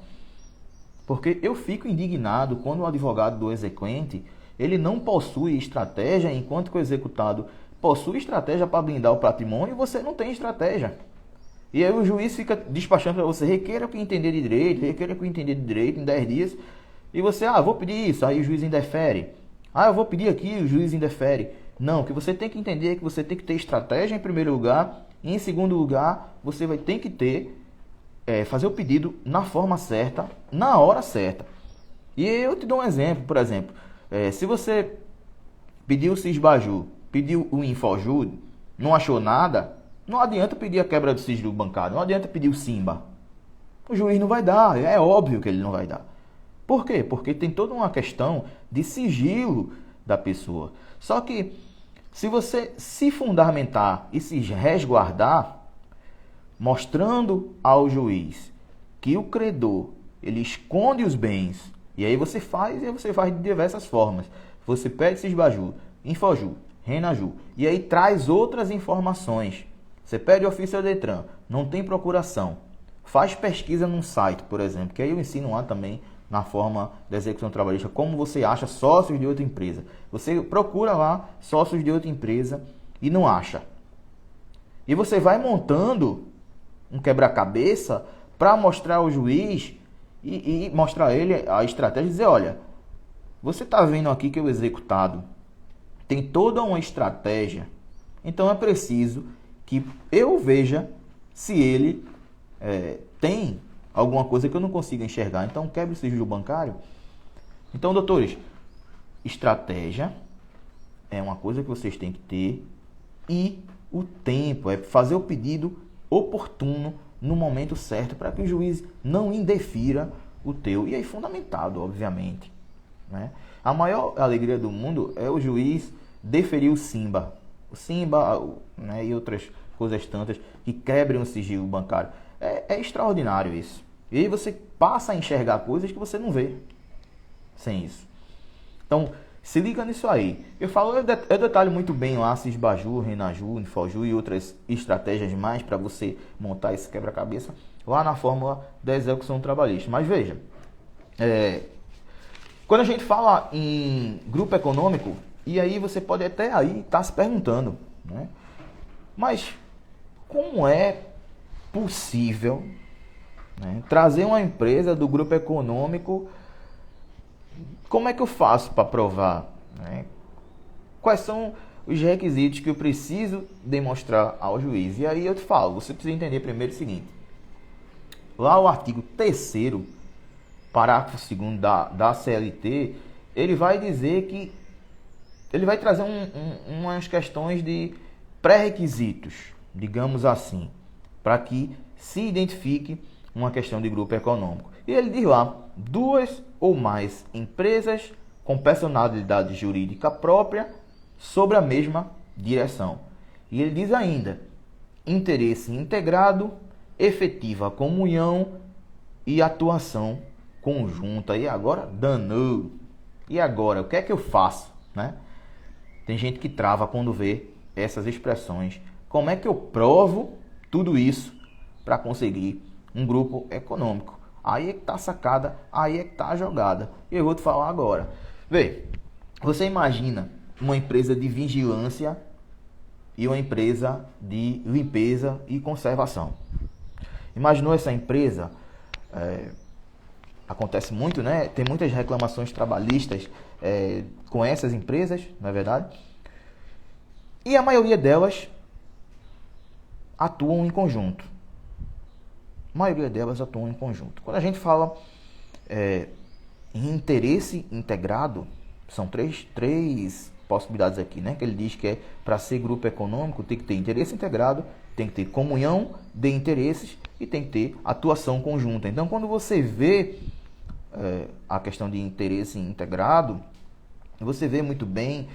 Porque eu fico indignado quando o advogado do exequente, ele não possui estratégia, enquanto que o executado possui estratégia para blindar o patrimônio e você não tem estratégia. E aí o juiz fica despachando para você, requeira que entender de direito, requeira que entender de direito em 10 dias. E você, vou pedir isso, aí o juiz indefere. Eu vou pedir aqui, o juiz indefere. Não, o que você tem que entender é que você tem que ter estratégia em primeiro lugar. E em segundo lugar, você vai ter que ter, fazer o pedido na forma certa, na hora certa. E eu te dou um exemplo, por exemplo. Se você pediu o Cisbaju, pediu o Infojud, não achou nada, não adianta pedir a quebra do sigilo bancário, não adianta pedir o Simba. O juiz não vai dar, é óbvio que ele não vai dar. Por quê? Porque tem toda uma questão de sigilo da pessoa. Só que, se você se fundamentar e se resguardar, mostrando ao juiz que o credor, ele esconde os bens, e aí você faz de diversas formas. Você pede Cisbaju, Infojud, Renaju, e aí traz outras informações. Você pede ofício ao Detran, não tem procuração. Faz pesquisa num site, por exemplo, que aí eu ensino lá também na forma da execução trabalhista, como você acha sócios de outra empresa. Você procura lá sócios de outra empresa e não acha. E você vai montando um quebra-cabeça para mostrar ao juiz e mostrar a ele a estratégia e dizer, olha, você está vendo aqui que o executado tem toda uma estratégia, então é preciso que eu veja se ele tem alguma coisa que eu não consiga enxergar. Então, quebre o sigilo bancário. Então, doutores, estratégia é uma coisa que vocês têm que ter e o tempo, é fazer o pedido oportuno no momento certo para que o juiz não indefira o teu. E aí, fundamentado, obviamente. Né? A maior alegria do mundo é o juiz deferir o Simba. O Simba, né, e outras coisas tantas que quebrem o sigilo bancário. É extraordinário isso. E aí você passa a enxergar coisas que você não vê sem isso. Então, se liga nisso aí. Eu detalho muito bem lá Cisbaju, Renaju, Infojud e outras estratégias mais para você montar esse quebra-cabeça lá na fórmula da execução trabalhista. Mas veja, quando a gente fala em grupo econômico, e aí você pode até aí estar se perguntando, né? Mas como é possível, né, trazer uma empresa do grupo econômico? Como é que eu faço para provar? Né? Quais são os requisitos que eu preciso demonstrar ao juiz? E aí eu te falo, você precisa entender primeiro o seguinte. Lá o artigo 3º, parágrafo 2º da CLT, ele vai dizer que ele vai trazer umas questões de pré-requisitos, digamos assim, para que se identifique uma questão de grupo econômico. E ele diz lá, 2 ou mais empresas com personalidade jurídica própria sobre a mesma direção. E ele diz ainda, interesse integrado, efetiva comunhão e atuação conjunta. E agora, danou. E agora, o que é que eu faço? Né? Tem gente que trava quando vê essas expressões. Como é que eu provo tudo isso para conseguir um grupo econômico? Aí é que está a sacada, aí é que está a jogada. E eu vou te falar agora. Vê, você imagina uma empresa de vigilância e uma empresa de limpeza e conservação. Imaginou essa empresa? Acontece muito, né? Tem muitas reclamações trabalhistas com essas empresas, não é verdade? E a maioria delas atuam em conjunto. A maioria delas atuam em conjunto. Quando a gente fala em interesse integrado, são três possibilidades aqui, né? Que ele diz que para ser grupo econômico tem que ter interesse integrado, tem que ter comunhão de interesses e tem que ter atuação conjunta. Então, quando você vê a questão de interesse integrado, você vê muito bem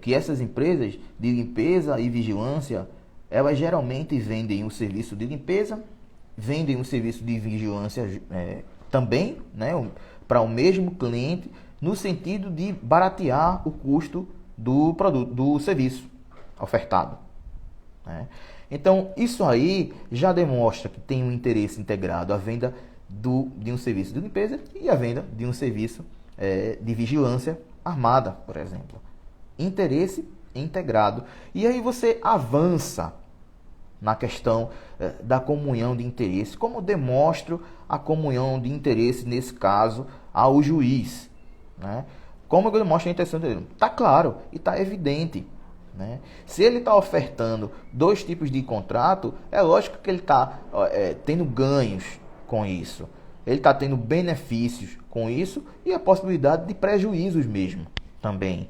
que essas empresas de limpeza e vigilância, elas geralmente vendem o serviço de limpeza, vendem o serviço de vigilância também, né, para o mesmo cliente, no sentido de baratear o custo do produto, do serviço ofertado. Né? Então, isso aí já demonstra que tem um interesse integrado, a venda de um serviço de limpeza e a venda de um serviço de vigilância armada, por exemplo. Interesse integrado. E aí você avança na questão da comunhão de interesse. Como demonstro a comunhão de interesse, nesse caso, ao juiz? Né? Como eu demonstro a intenção dele? Está claro e está evidente. Né? Se ele está ofertando dois tipos de contrato, é lógico que ele está tendo ganhos com isso. Ele está tendo benefícios com isso e a possibilidade de prejuízos mesmo também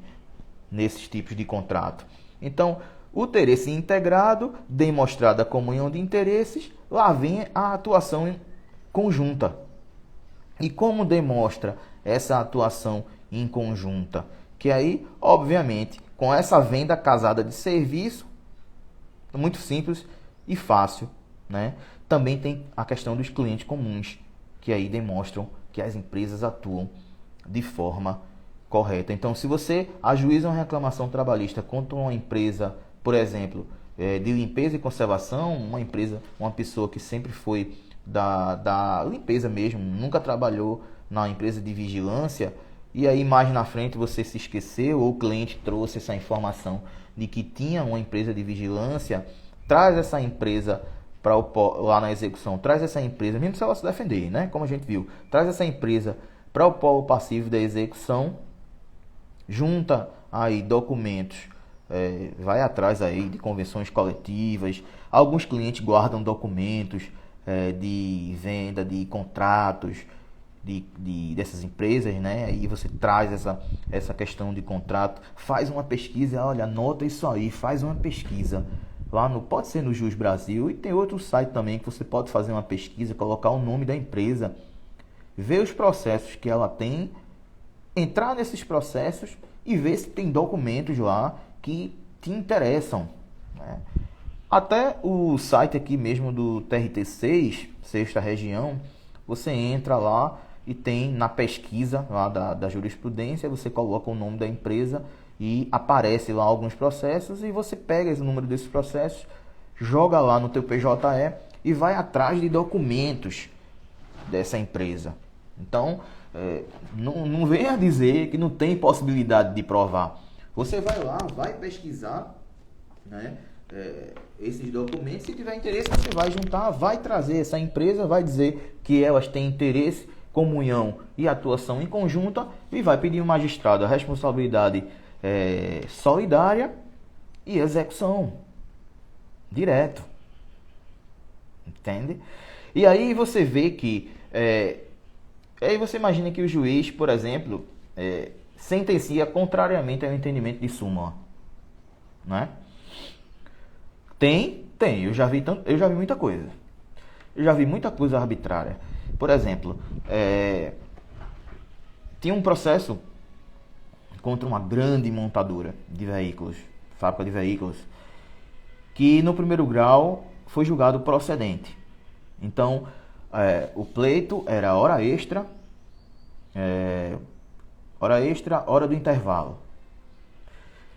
nesses tipos de contrato. Então, o interesse integrado, demonstrada a comunhão de interesses, lá vem a atuação conjunta. E como demonstra essa atuação em conjunta? Que aí, obviamente, com essa venda casada de serviço, muito simples e fácil, né? Também tem a questão dos clientes comuns, que aí demonstram que as empresas atuam de forma correta. Então, se você ajuiza uma reclamação trabalhista contra uma empresa, por exemplo, de limpeza e conservação, uma pessoa que sempre foi da limpeza mesmo, nunca trabalhou na empresa de vigilância, e aí mais na frente você se esqueceu ou o cliente trouxe essa informação de que tinha uma empresa de vigilância, traz essa empresa lá na execução, traz essa empresa, mesmo se ela se defender, né? Como a gente viu, traz essa empresa para o polo passivo da execução, junta aí documentos, vai atrás aí de convenções coletivas, alguns clientes guardam documentos de venda de contratos dessas empresas, né? Aí você traz essa questão de contrato, faz uma pesquisa, olha, anota isso aí, faz uma pesquisa. Pode ser no Jus Brasil, e tem outro site também que você pode fazer uma pesquisa, colocar o nome da empresa, ver os processos que ela tem, entrar nesses processos e ver se tem documentos lá que te interessam. Né? Até o site aqui mesmo do TRT6, Sexta Região, você entra lá e tem na pesquisa lá da jurisprudência, você coloca o nome da empresa e aparece lá alguns processos e você pega esse número desses processos, joga lá no teu PJE e vai atrás de documentos dessa empresa. Então, não venha dizer que não tem possibilidade de provar. Você vai lá, vai pesquisar, né, esses documentos, se tiver interesse você vai juntar, vai trazer essa empresa, vai dizer que elas têm interesse, comunhão e atuação em conjunta e vai pedir um magistrado a responsabilidade solidária e execução direto, entende? E aí você vê que aí você imagina que o juiz, por exemplo, sentencia contrariamente ao entendimento de súmula, né? Tem, eu já vi muita coisa. Eu já vi muita coisa arbitrária. Por exemplo, tinha um processo contra uma grande montadora de veículos, fábrica de veículos, que no primeiro grau foi julgado procedente. Então, o pleito era hora extra, hora do intervalo.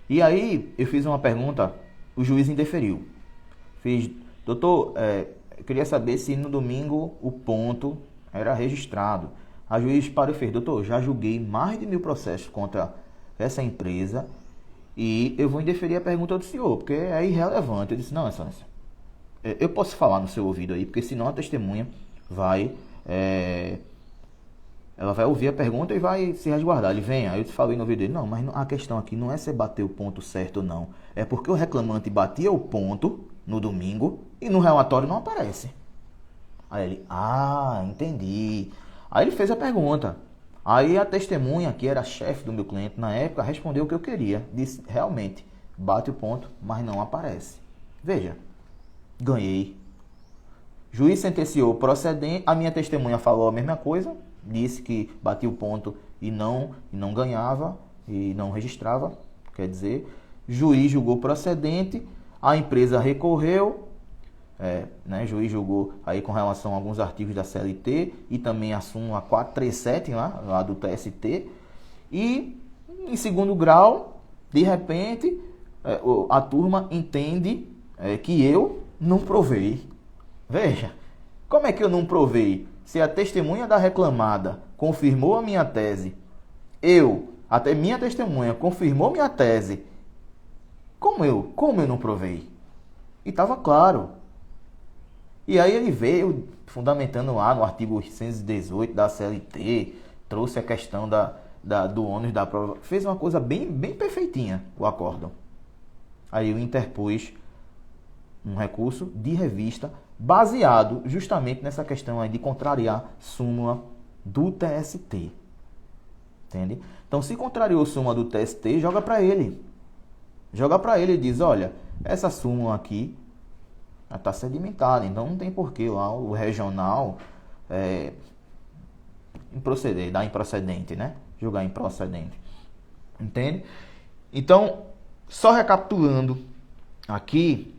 E aí eu fiz uma pergunta, o juiz indeferiu. Fiz, doutor, eu queria saber se no domingo o ponto era registrado. A juiz parou e fez, doutor, já julguei mais de 1000 processos contra essa empresa e eu vou indeferir a pergunta do senhor, porque é irrelevante. Eu disse, não, excelência, eu posso falar no seu ouvido aí, porque senão a testemunha ela vai ouvir a pergunta e vai se resguardar. Ele vem, aí eu te falei no ouvido dele, não, mas a questão aqui não é se bater o ponto certo ou não, é porque o reclamante batia o ponto no domingo e no relatório não aparece. Aí ele, entendi. Aí ele fez a pergunta. Aí a testemunha, que era chefe do meu cliente na época, respondeu o que eu queria. Disse, realmente, bate o ponto, mas não aparece. Veja, ganhei. Juiz sentenciou procedente, a minha testemunha falou a mesma coisa, disse que batia o ponto e não ganhava, e não registrava, quer dizer, juiz julgou procedente, a empresa recorreu, juiz julgou aí com relação a alguns artigos da CLT e também a súmula 437 lá do TST, e em segundo grau, de repente, a turma entende que eu não provei. Veja, como é que eu não provei? Se a testemunha da reclamada confirmou a minha tese, até minha testemunha confirmou minha tese, como eu não provei? E estava claro, E aí ele veio fundamentando lá no artigo 818 da CLT, trouxe a questão do ônus da prova, fez uma coisa bem perfeitinha, o acórdão. Aí eu interpus um recurso de revista baseado justamente nessa questão aí de contrariar súmula do TST. Entende? Então, se contrariou súmula do TST, joga para ele. Joga para ele e diz, olha, essa súmula aqui está sedimentada, então não tem porquê lá o regional dar improcedente, né? Julgar improcedente. Entende? Então, só recapitulando aqui,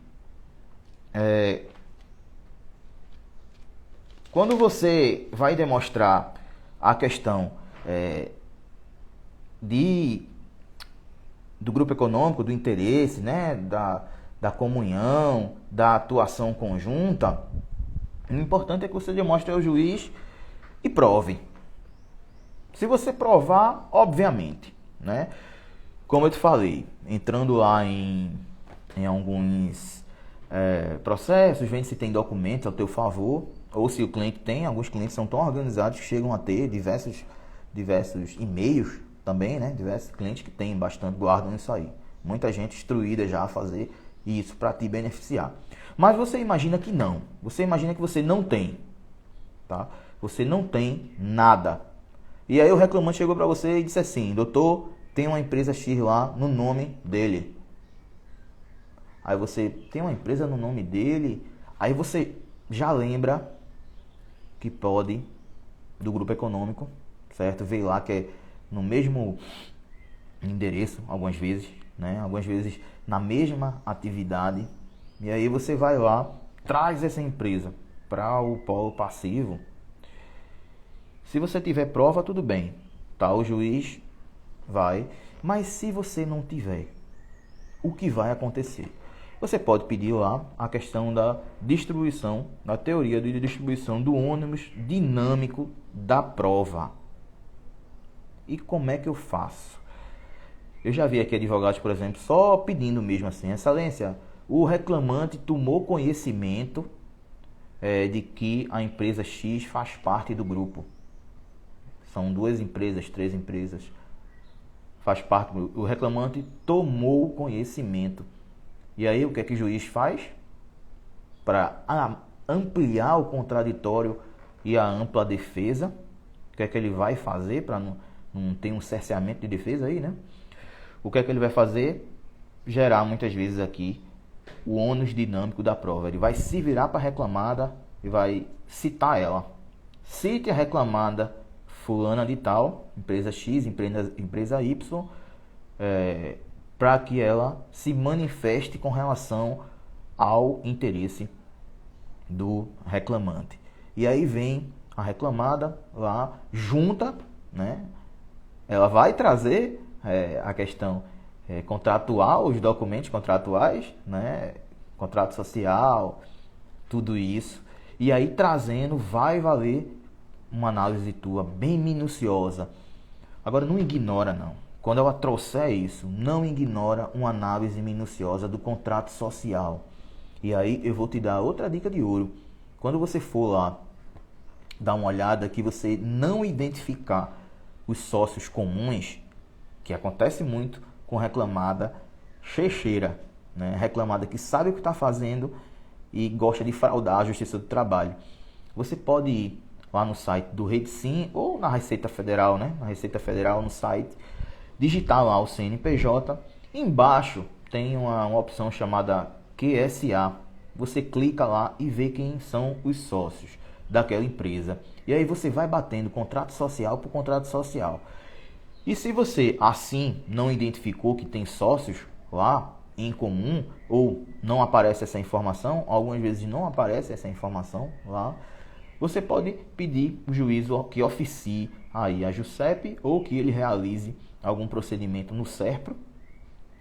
quando você vai demonstrar a questão do grupo econômico, do interesse, né, da comunhão, da atuação conjunta, o importante é que você demonstre ao juiz e prove. Se você provar, obviamente, né, como eu te falei, entrando lá em alguns processos, vendo se tem documentos ao teu favor, ou se o cliente tem. Alguns clientes são tão organizados que chegam a ter diversos e-mails também, né? Diversos clientes que têm bastante, guardam isso aí. Muita gente instruída já a fazer isso para te beneficiar. Mas você imagina que não. Você imagina que você não tem, tá? Você não tem nada. E aí o reclamante chegou para você e disse assim, doutor, tem uma empresa X lá no nome dele. Aí você tem uma empresa no nome dele, aí você já lembra que pode, do grupo econômico, certo? Vê lá que é no mesmo endereço, algumas vezes, né? Algumas vezes na mesma atividade. E aí você vai lá, traz essa empresa para o polo passivo. Se você tiver prova, tudo bem, tá? O juiz vai. Mas se você não tiver, o que vai acontecer? Você pode pedir lá a questão da distribuição, da teoria de distribuição do ônus dinâmico da prova. E como é que eu faço? Eu já vi aqui advogados, por exemplo, só pedindo mesmo assim, excelência, o reclamante tomou conhecimento de que a empresa X faz parte do grupo. São 2 empresas, 3 empresas. Faz parte, o reclamante tomou conhecimento. E aí o que é que o juiz faz? Para ampliar o contraditório e a ampla defesa, o que é que ele vai fazer para não ter um cerceamento de defesa aí, né? O que é que ele vai fazer? Gerar muitas vezes aqui o ônus dinâmico da prova. Ele vai se virar para a reclamada e vai citar ela. Cite a reclamada fulana de tal, empresa X, empresa Y, para que ela se manifeste com relação ao interesse do reclamante. E aí vem a reclamada lá, junta, né? Ela vai trazer a questão contratual, os documentos contratuais, né? Contrato social, tudo isso. E aí trazendo, vai valer uma análise tua bem minuciosa. Agora não ignora não. Quando ela trouxer isso, não ignora uma análise minuciosa do contrato social. E aí eu vou te dar outra dica de ouro. Quando você for lá dar uma olhada, que você não identificar os sócios comuns, que acontece muito com reclamada checheira, né? Reclamada que sabe o que está fazendo e gosta de fraudar a Justiça do Trabalho. Você pode ir lá no site do REDSIM ou na Receita Federal, né? Na Receita Federal, no site, digitar lá o CNPJ. Embaixo tem uma opção chamada QSA. Você clica lá e vê quem são os sócios daquela empresa. E aí você vai batendo contrato social por contrato social. E se você assim não identificou que tem sócios lá em comum, ou não aparece essa informação, algumas vezes não aparece essa informação lá, você pode pedir o juízo que oficie aí a JUSEP ou que ele realize algum procedimento no SERPRO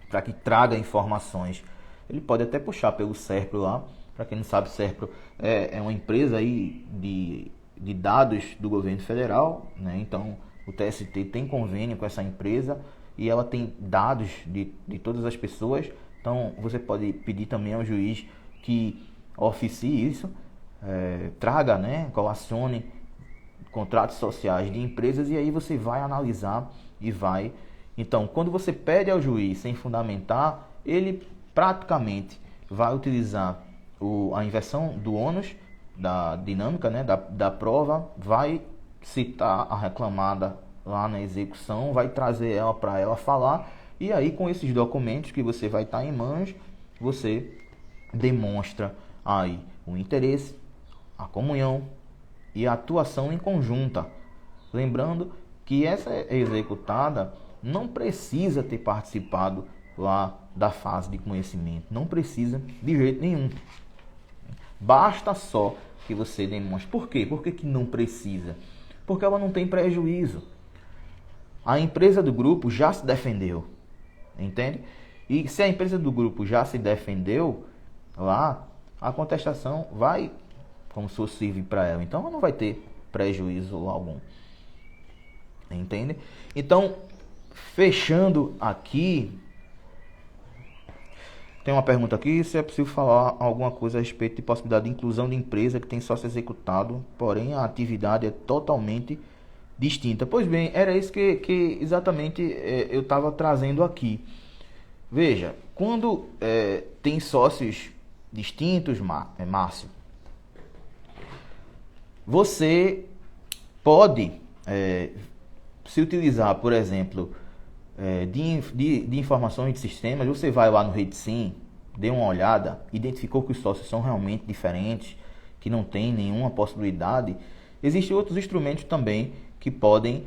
para que traga informações. Ele pode até puxar pelo SERPRO lá. Para quem não sabe, o SERPRO é uma empresa aí de dados do governo federal, né? Então o TST tem convênio com essa empresa e ela tem dados de todas as pessoas. Então você pode pedir também ao juiz que oficie isso. traga, né, colacione contratos sociais de empresas, e aí você vai analisar e vai. Então, quando você pede ao juiz sem fundamentar, ele praticamente vai utilizar a inversão do ônus da dinâmica, né, da prova, vai citar a reclamada lá na execução, vai trazer ela para ela falar, e aí com esses documentos que você vai estar em mãos, você demonstra aí o interesse, a comunhão e a atuação em conjunta. Lembrando que essa executada não precisa ter participado lá da fase de conhecimento, não precisa de jeito nenhum. Basta só que você demonstre. Por quê? Por que não precisa? Porque ela não tem prejuízo. A empresa do grupo já se defendeu, entende? E se a empresa do grupo já se defendeu lá, a contestação vai como se fosse servir para ela. Então ela não vai ter prejuízo algum, entende? Então, fechando aqui, tem uma pergunta aqui, se é possível falar alguma coisa a respeito de possibilidade de inclusão de empresa que tem sócio executado, porém a atividade é totalmente distinta. Pois bem, era isso que exatamente eu estava trazendo aqui. Veja, quando tem sócios distintos, Márcio, você pode se utilizar, por exemplo, de informações de sistemas. Você vai lá no RedeSim, dê uma olhada, identificou que os sócios são realmente diferentes, que não tem nenhuma possibilidade. Existem outros instrumentos também que podem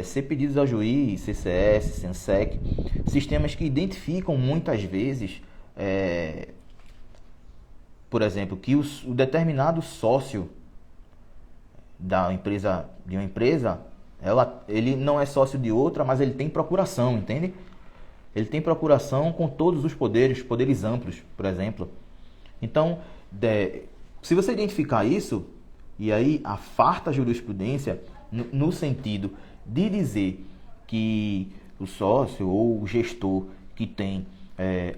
ser pedidos ao juiz, CCS, Sensec, sistemas que identificam muitas vezes, por exemplo, que o determinado sócio de uma empresa, ele não é sócio de outra, mas ele tem procuração, entende? Ele tem procuração com todos os poderes amplos, por exemplo. Então, se você identificar isso, e aí a farta jurisprudência, no sentido de dizer que o sócio ou o gestor que tem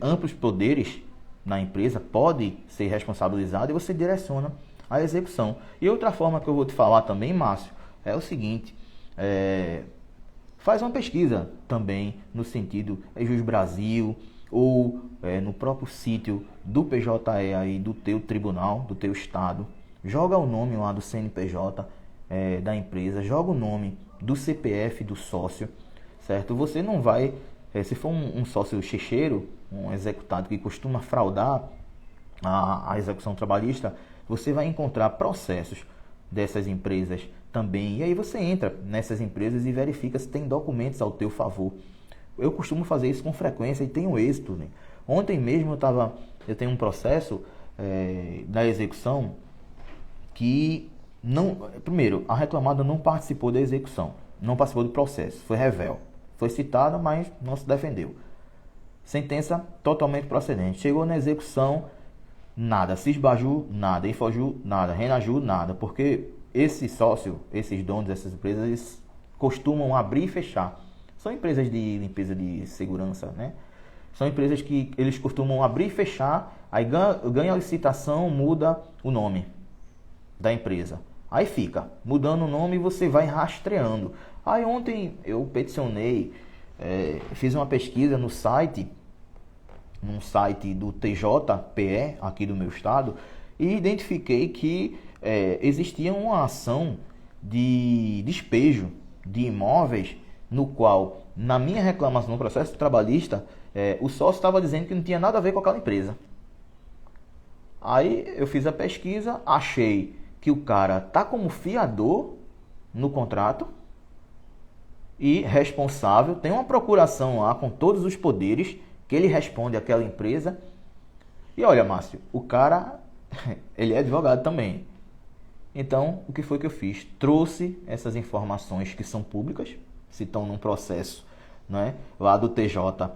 amplos poderes na empresa pode ser responsabilizado, e você direciona a execução. E outra forma que eu vou te falar também, Márcio, é o seguinte: faz uma pesquisa também no sentido Jus Brasil ou no próprio sítio do PJE aí, do teu tribunal, do teu estado. Joga o nome lá do CNPJ da empresa, joga o nome do CPF do sócio, certo? Você não vai, se for um sócio checheiro, um executado que costuma fraudar a execução trabalhista, você vai encontrar processos dessas empresas também. E aí você entra nessas empresas e verifica se tem documentos ao teu favor. Eu costumo fazer isso com frequência e tenho êxito, né? Ontem mesmo eu tenho um processo da execução que primeiro, a reclamada não participou da execução, não participou do processo, foi revel. Foi citada, mas não se defendeu. Sentença totalmente procedente. Chegou na execução, nada. Cisbaju, nada. Infojus, nada. Renaju, nada. Porque esse sócio, esses donos dessas empresas, eles costumam abrir e fechar. São empresas de limpeza de segurança, né? São empresas que eles costumam abrir e fechar, aí ganha a licitação, muda o nome da empresa. Aí fica mudando o nome e você vai rastreando. Aí ontem eu peticionei, fiz uma pesquisa num site do TJPE, aqui do meu estado, e identifiquei que existia uma ação de despejo de imóveis, no qual, na minha reclamação no processo trabalhista, o sócio estava dizendo que não tinha nada a ver com aquela empresa. Aí eu fiz a pesquisa, achei que o cara está como fiador no contrato e responsável, tem uma procuração lá com todos os poderes, que ele responde àquela empresa. E olha, Márcio, o cara, ele é advogado também. Então, o que foi que eu fiz? Trouxe essas informações que são públicas, se estão num processo, né, lá do TJ,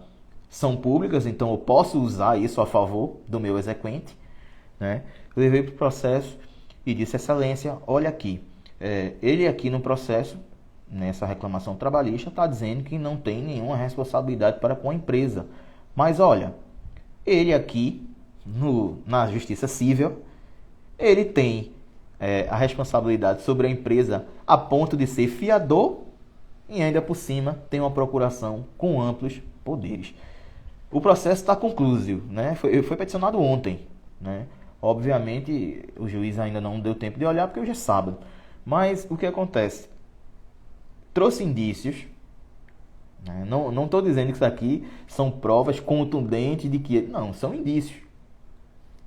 são públicas, então eu posso usar isso a favor do meu exequente, né? Levei para o processo e disse: excelência, olha aqui, ele aqui no processo, nessa reclamação trabalhista, está dizendo que não tem nenhuma responsabilidade para com a empresa. Mas olha, ele aqui, na Justiça Civil, ele tem a responsabilidade sobre a empresa a ponto de ser fiador e ainda por cima tem uma procuração com amplos poderes. O processo está conclusivo, né? Foi peticionado ontem, né? Obviamente o juiz ainda não deu tempo de olhar porque hoje é sábado. Mas o que acontece? Trouxe indícios, né? Não estou dizendo que isso aqui são provas contundentes de que... Não, são indícios,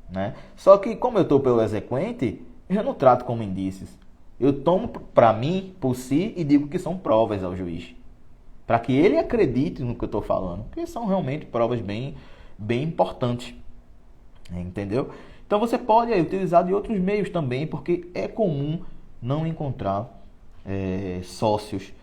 né? Só que como eu estou pelo exequente, eu não trato como indícios. Eu tomo para mim, por si, e digo que são provas ao juiz. Para que ele acredite no que eu estou falando. Porque são realmente provas bem importantes. Entendeu? Então você pode utilizar de outros meios também, porque é comum não encontrar sócios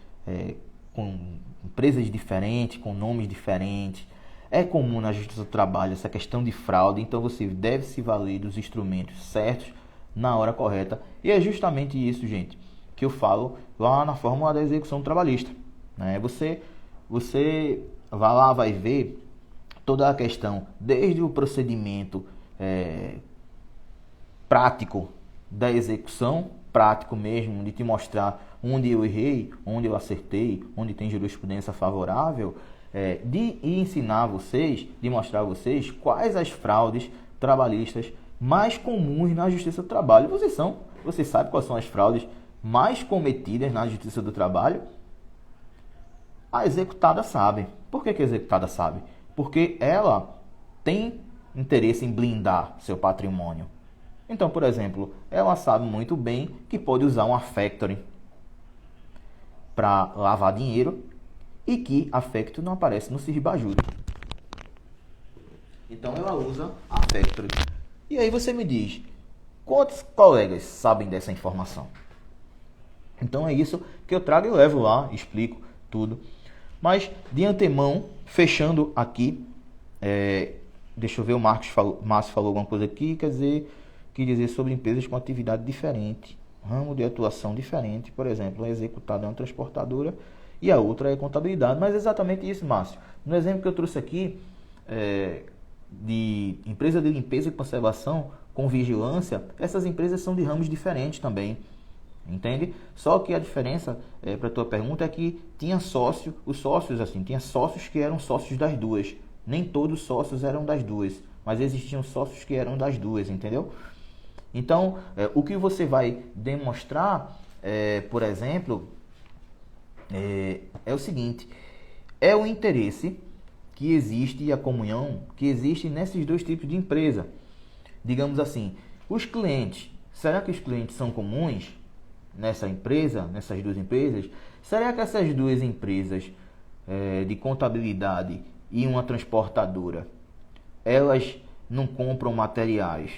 com empresas diferentes, com nomes diferentes. É comum na Justiça do Trabalho essa questão de fraude, então você deve se valer dos instrumentos certos na hora correta. E é justamente isso, gente, que eu falo lá na fórmula da execução trabalhista. Né? Você vai lá, vai ver toda a questão, desde o procedimento prático da execução, prático mesmo, de te mostrar onde eu errei, onde eu acertei, onde tem jurisprudência favorável, de ensinar vocês, de mostrar a vocês quais as fraudes trabalhistas mais comuns na Justiça do Trabalho. Vocês sabem quais são as fraudes mais cometidas na Justiça do Trabalho? A executada sabe. Por que a executada sabe? Porque ela tem interesse em blindar seu patrimônio. Então, por exemplo, ela sabe muito bem que pode usar uma factoring para lavar dinheiro e que a factoring não aparece no Siribajuri. Então ela usa a factoring. E aí você me diz, quantos colegas sabem dessa informação? Então é isso que eu trago e levo lá, explico tudo. Mas de antemão, fechando aqui, deixa eu ver, o Márcio falou alguma coisa aqui, quer dizer sobre empresas com atividade diferente, ramo de atuação diferente, por exemplo, a executada é uma transportadora e a outra é contabilidade. Mas é exatamente isso, Márcio. No exemplo que eu trouxe aqui, de empresa de limpeza e conservação com vigilância, essas empresas são de ramos diferentes também, entende? Só que a diferença, para a tua pergunta, é que tinha tinha sócios que eram sócios das duas. Nem todos os sócios eram das duas, mas existiam sócios que eram das duas, entendeu? Então, o que você vai demonstrar, por exemplo, é o seguinte, é o interesse que existe e a comunhão que existe nesses dois tipos de empresa. Digamos assim, os clientes, será que os clientes são comuns nessa empresa, nessas duas empresas? Será que essas duas empresas de contabilidade e uma transportadora, elas não compram materiais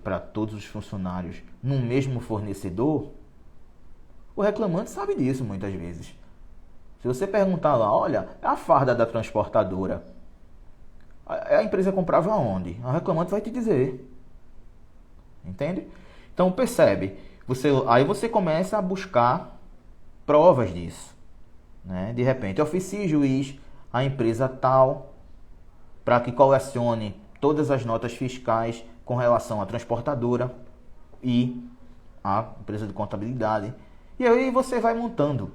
para todos os funcionários no mesmo fornecedor? O reclamante sabe disso muitas vezes. Se você perguntar lá, olha, a farda da transportadora, a empresa comprava onde? O reclamante vai te dizer. Entende? Então percebe, aí você começa a buscar provas disso. Né? De repente, oficie juiz a empresa tal para que colecione todas as notas fiscais com relação à transportadora e à empresa de contabilidade. E aí você vai montando.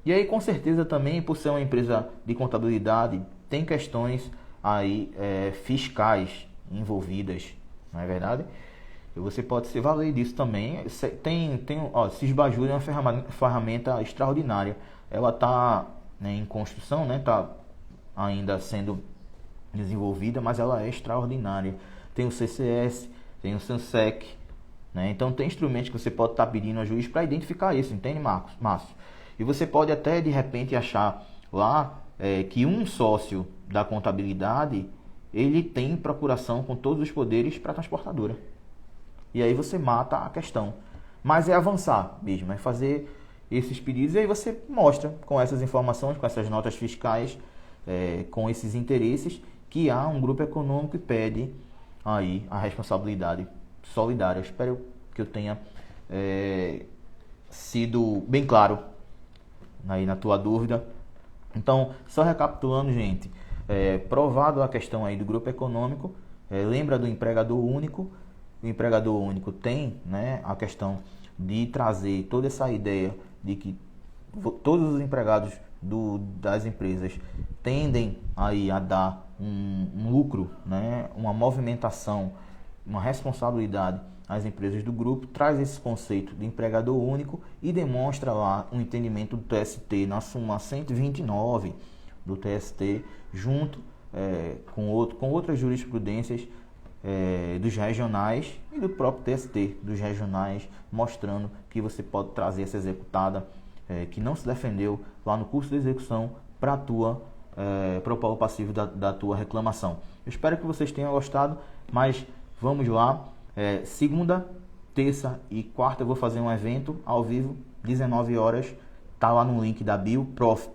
E aí com certeza também, por ser uma empresa de contabilidade, tem questões aí fiscais envolvidas, não é verdade? E você pode se valer disso também. Sisbajuri é uma ferramenta extraordinária. Ela está em construção, né? Está ainda sendo desenvolvida, mas ela é extraordinária. Tem o CCS, tem o Sansec, né? Então tem instrumentos que você pode estar pedindo ao juiz para identificar isso, entende, Márcio? E você pode até de repente achar lá que um sócio da contabilidade ele tem procuração com todos os poderes para a transportadora. E aí você mata a questão. Mas é avançar mesmo, é fazer esses pedidos e aí você mostra com essas informações, com essas notas fiscais, com esses interesses, que há um grupo econômico que pede aí a responsabilidade solidária. Eu espero que eu tenha sido bem claro aí na tua dúvida. Então, só recapitulando, gente, provado a questão aí do grupo econômico, lembra do empregador único, o empregador único tem, né, a questão de trazer toda essa ideia de que todos os empregados das empresas tendem aí a dar um lucro, né, uma movimentação, uma responsabilidade às empresas do grupo, traz esse conceito de empregador único e demonstra lá um entendimento do TST na súmula 129 do TST, junto com outras jurisprudências dos regionais e do próprio TST dos regionais, mostrando que você pode trazer essa executada que não se defendeu lá no curso de execução para o polo passivo da tua reclamação. Eu espero que vocês tenham gostado, mas vamos lá. Segunda, terça e quarta eu vou fazer um evento ao vivo, 19 horas, tá lá no link da bio,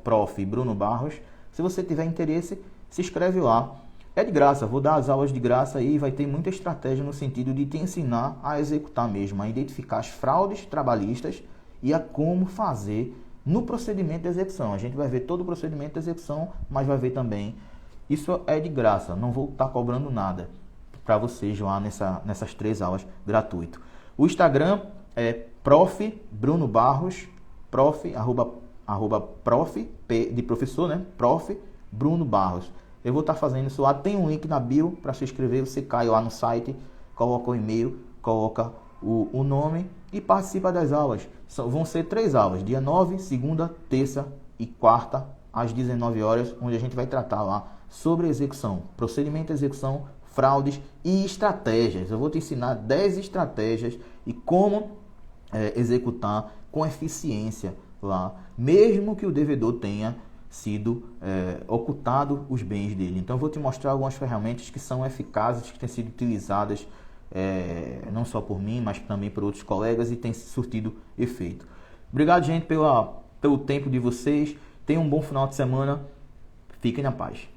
Prof. Bruno Barros. Se você tiver interesse, se inscreve lá. É de graça, vou dar as aulas de graça e vai ter muita estratégia no sentido de te ensinar a executar mesmo, a identificar as fraudes trabalhistas e a como fazer no procedimento de execução. A gente vai ver todo o procedimento de execução, mas vai ver também, isso é de graça, não vou estar cobrando nada para vocês lá nessas 3 aulas gratuito. O Instagram é Prof. Bruno Barros, prof, de professor, né? Prof. Bruno Barros. Eu vou estar fazendo isso lá, tem um link na bio para se inscrever, você cai lá no site, coloca o e-mail, coloca o nome e participa das aulas. Vão ser 3 aulas, dia 9, segunda, terça e quarta, às 19 horas, onde a gente vai tratar lá sobre execução, procedimento de execução, fraudes e estratégias. Eu vou te ensinar 10 estratégias e como executar com eficiência lá, mesmo que o devedor tenha sido ocultado os bens dele. Então eu vou te mostrar algumas ferramentas que são eficazes, que têm sido utilizadas não só por mim, mas também por outros colegas e tem surtido efeito. Obrigado, gente, pelo tempo de vocês. Tenham um bom final de semana. Fiquem na paz.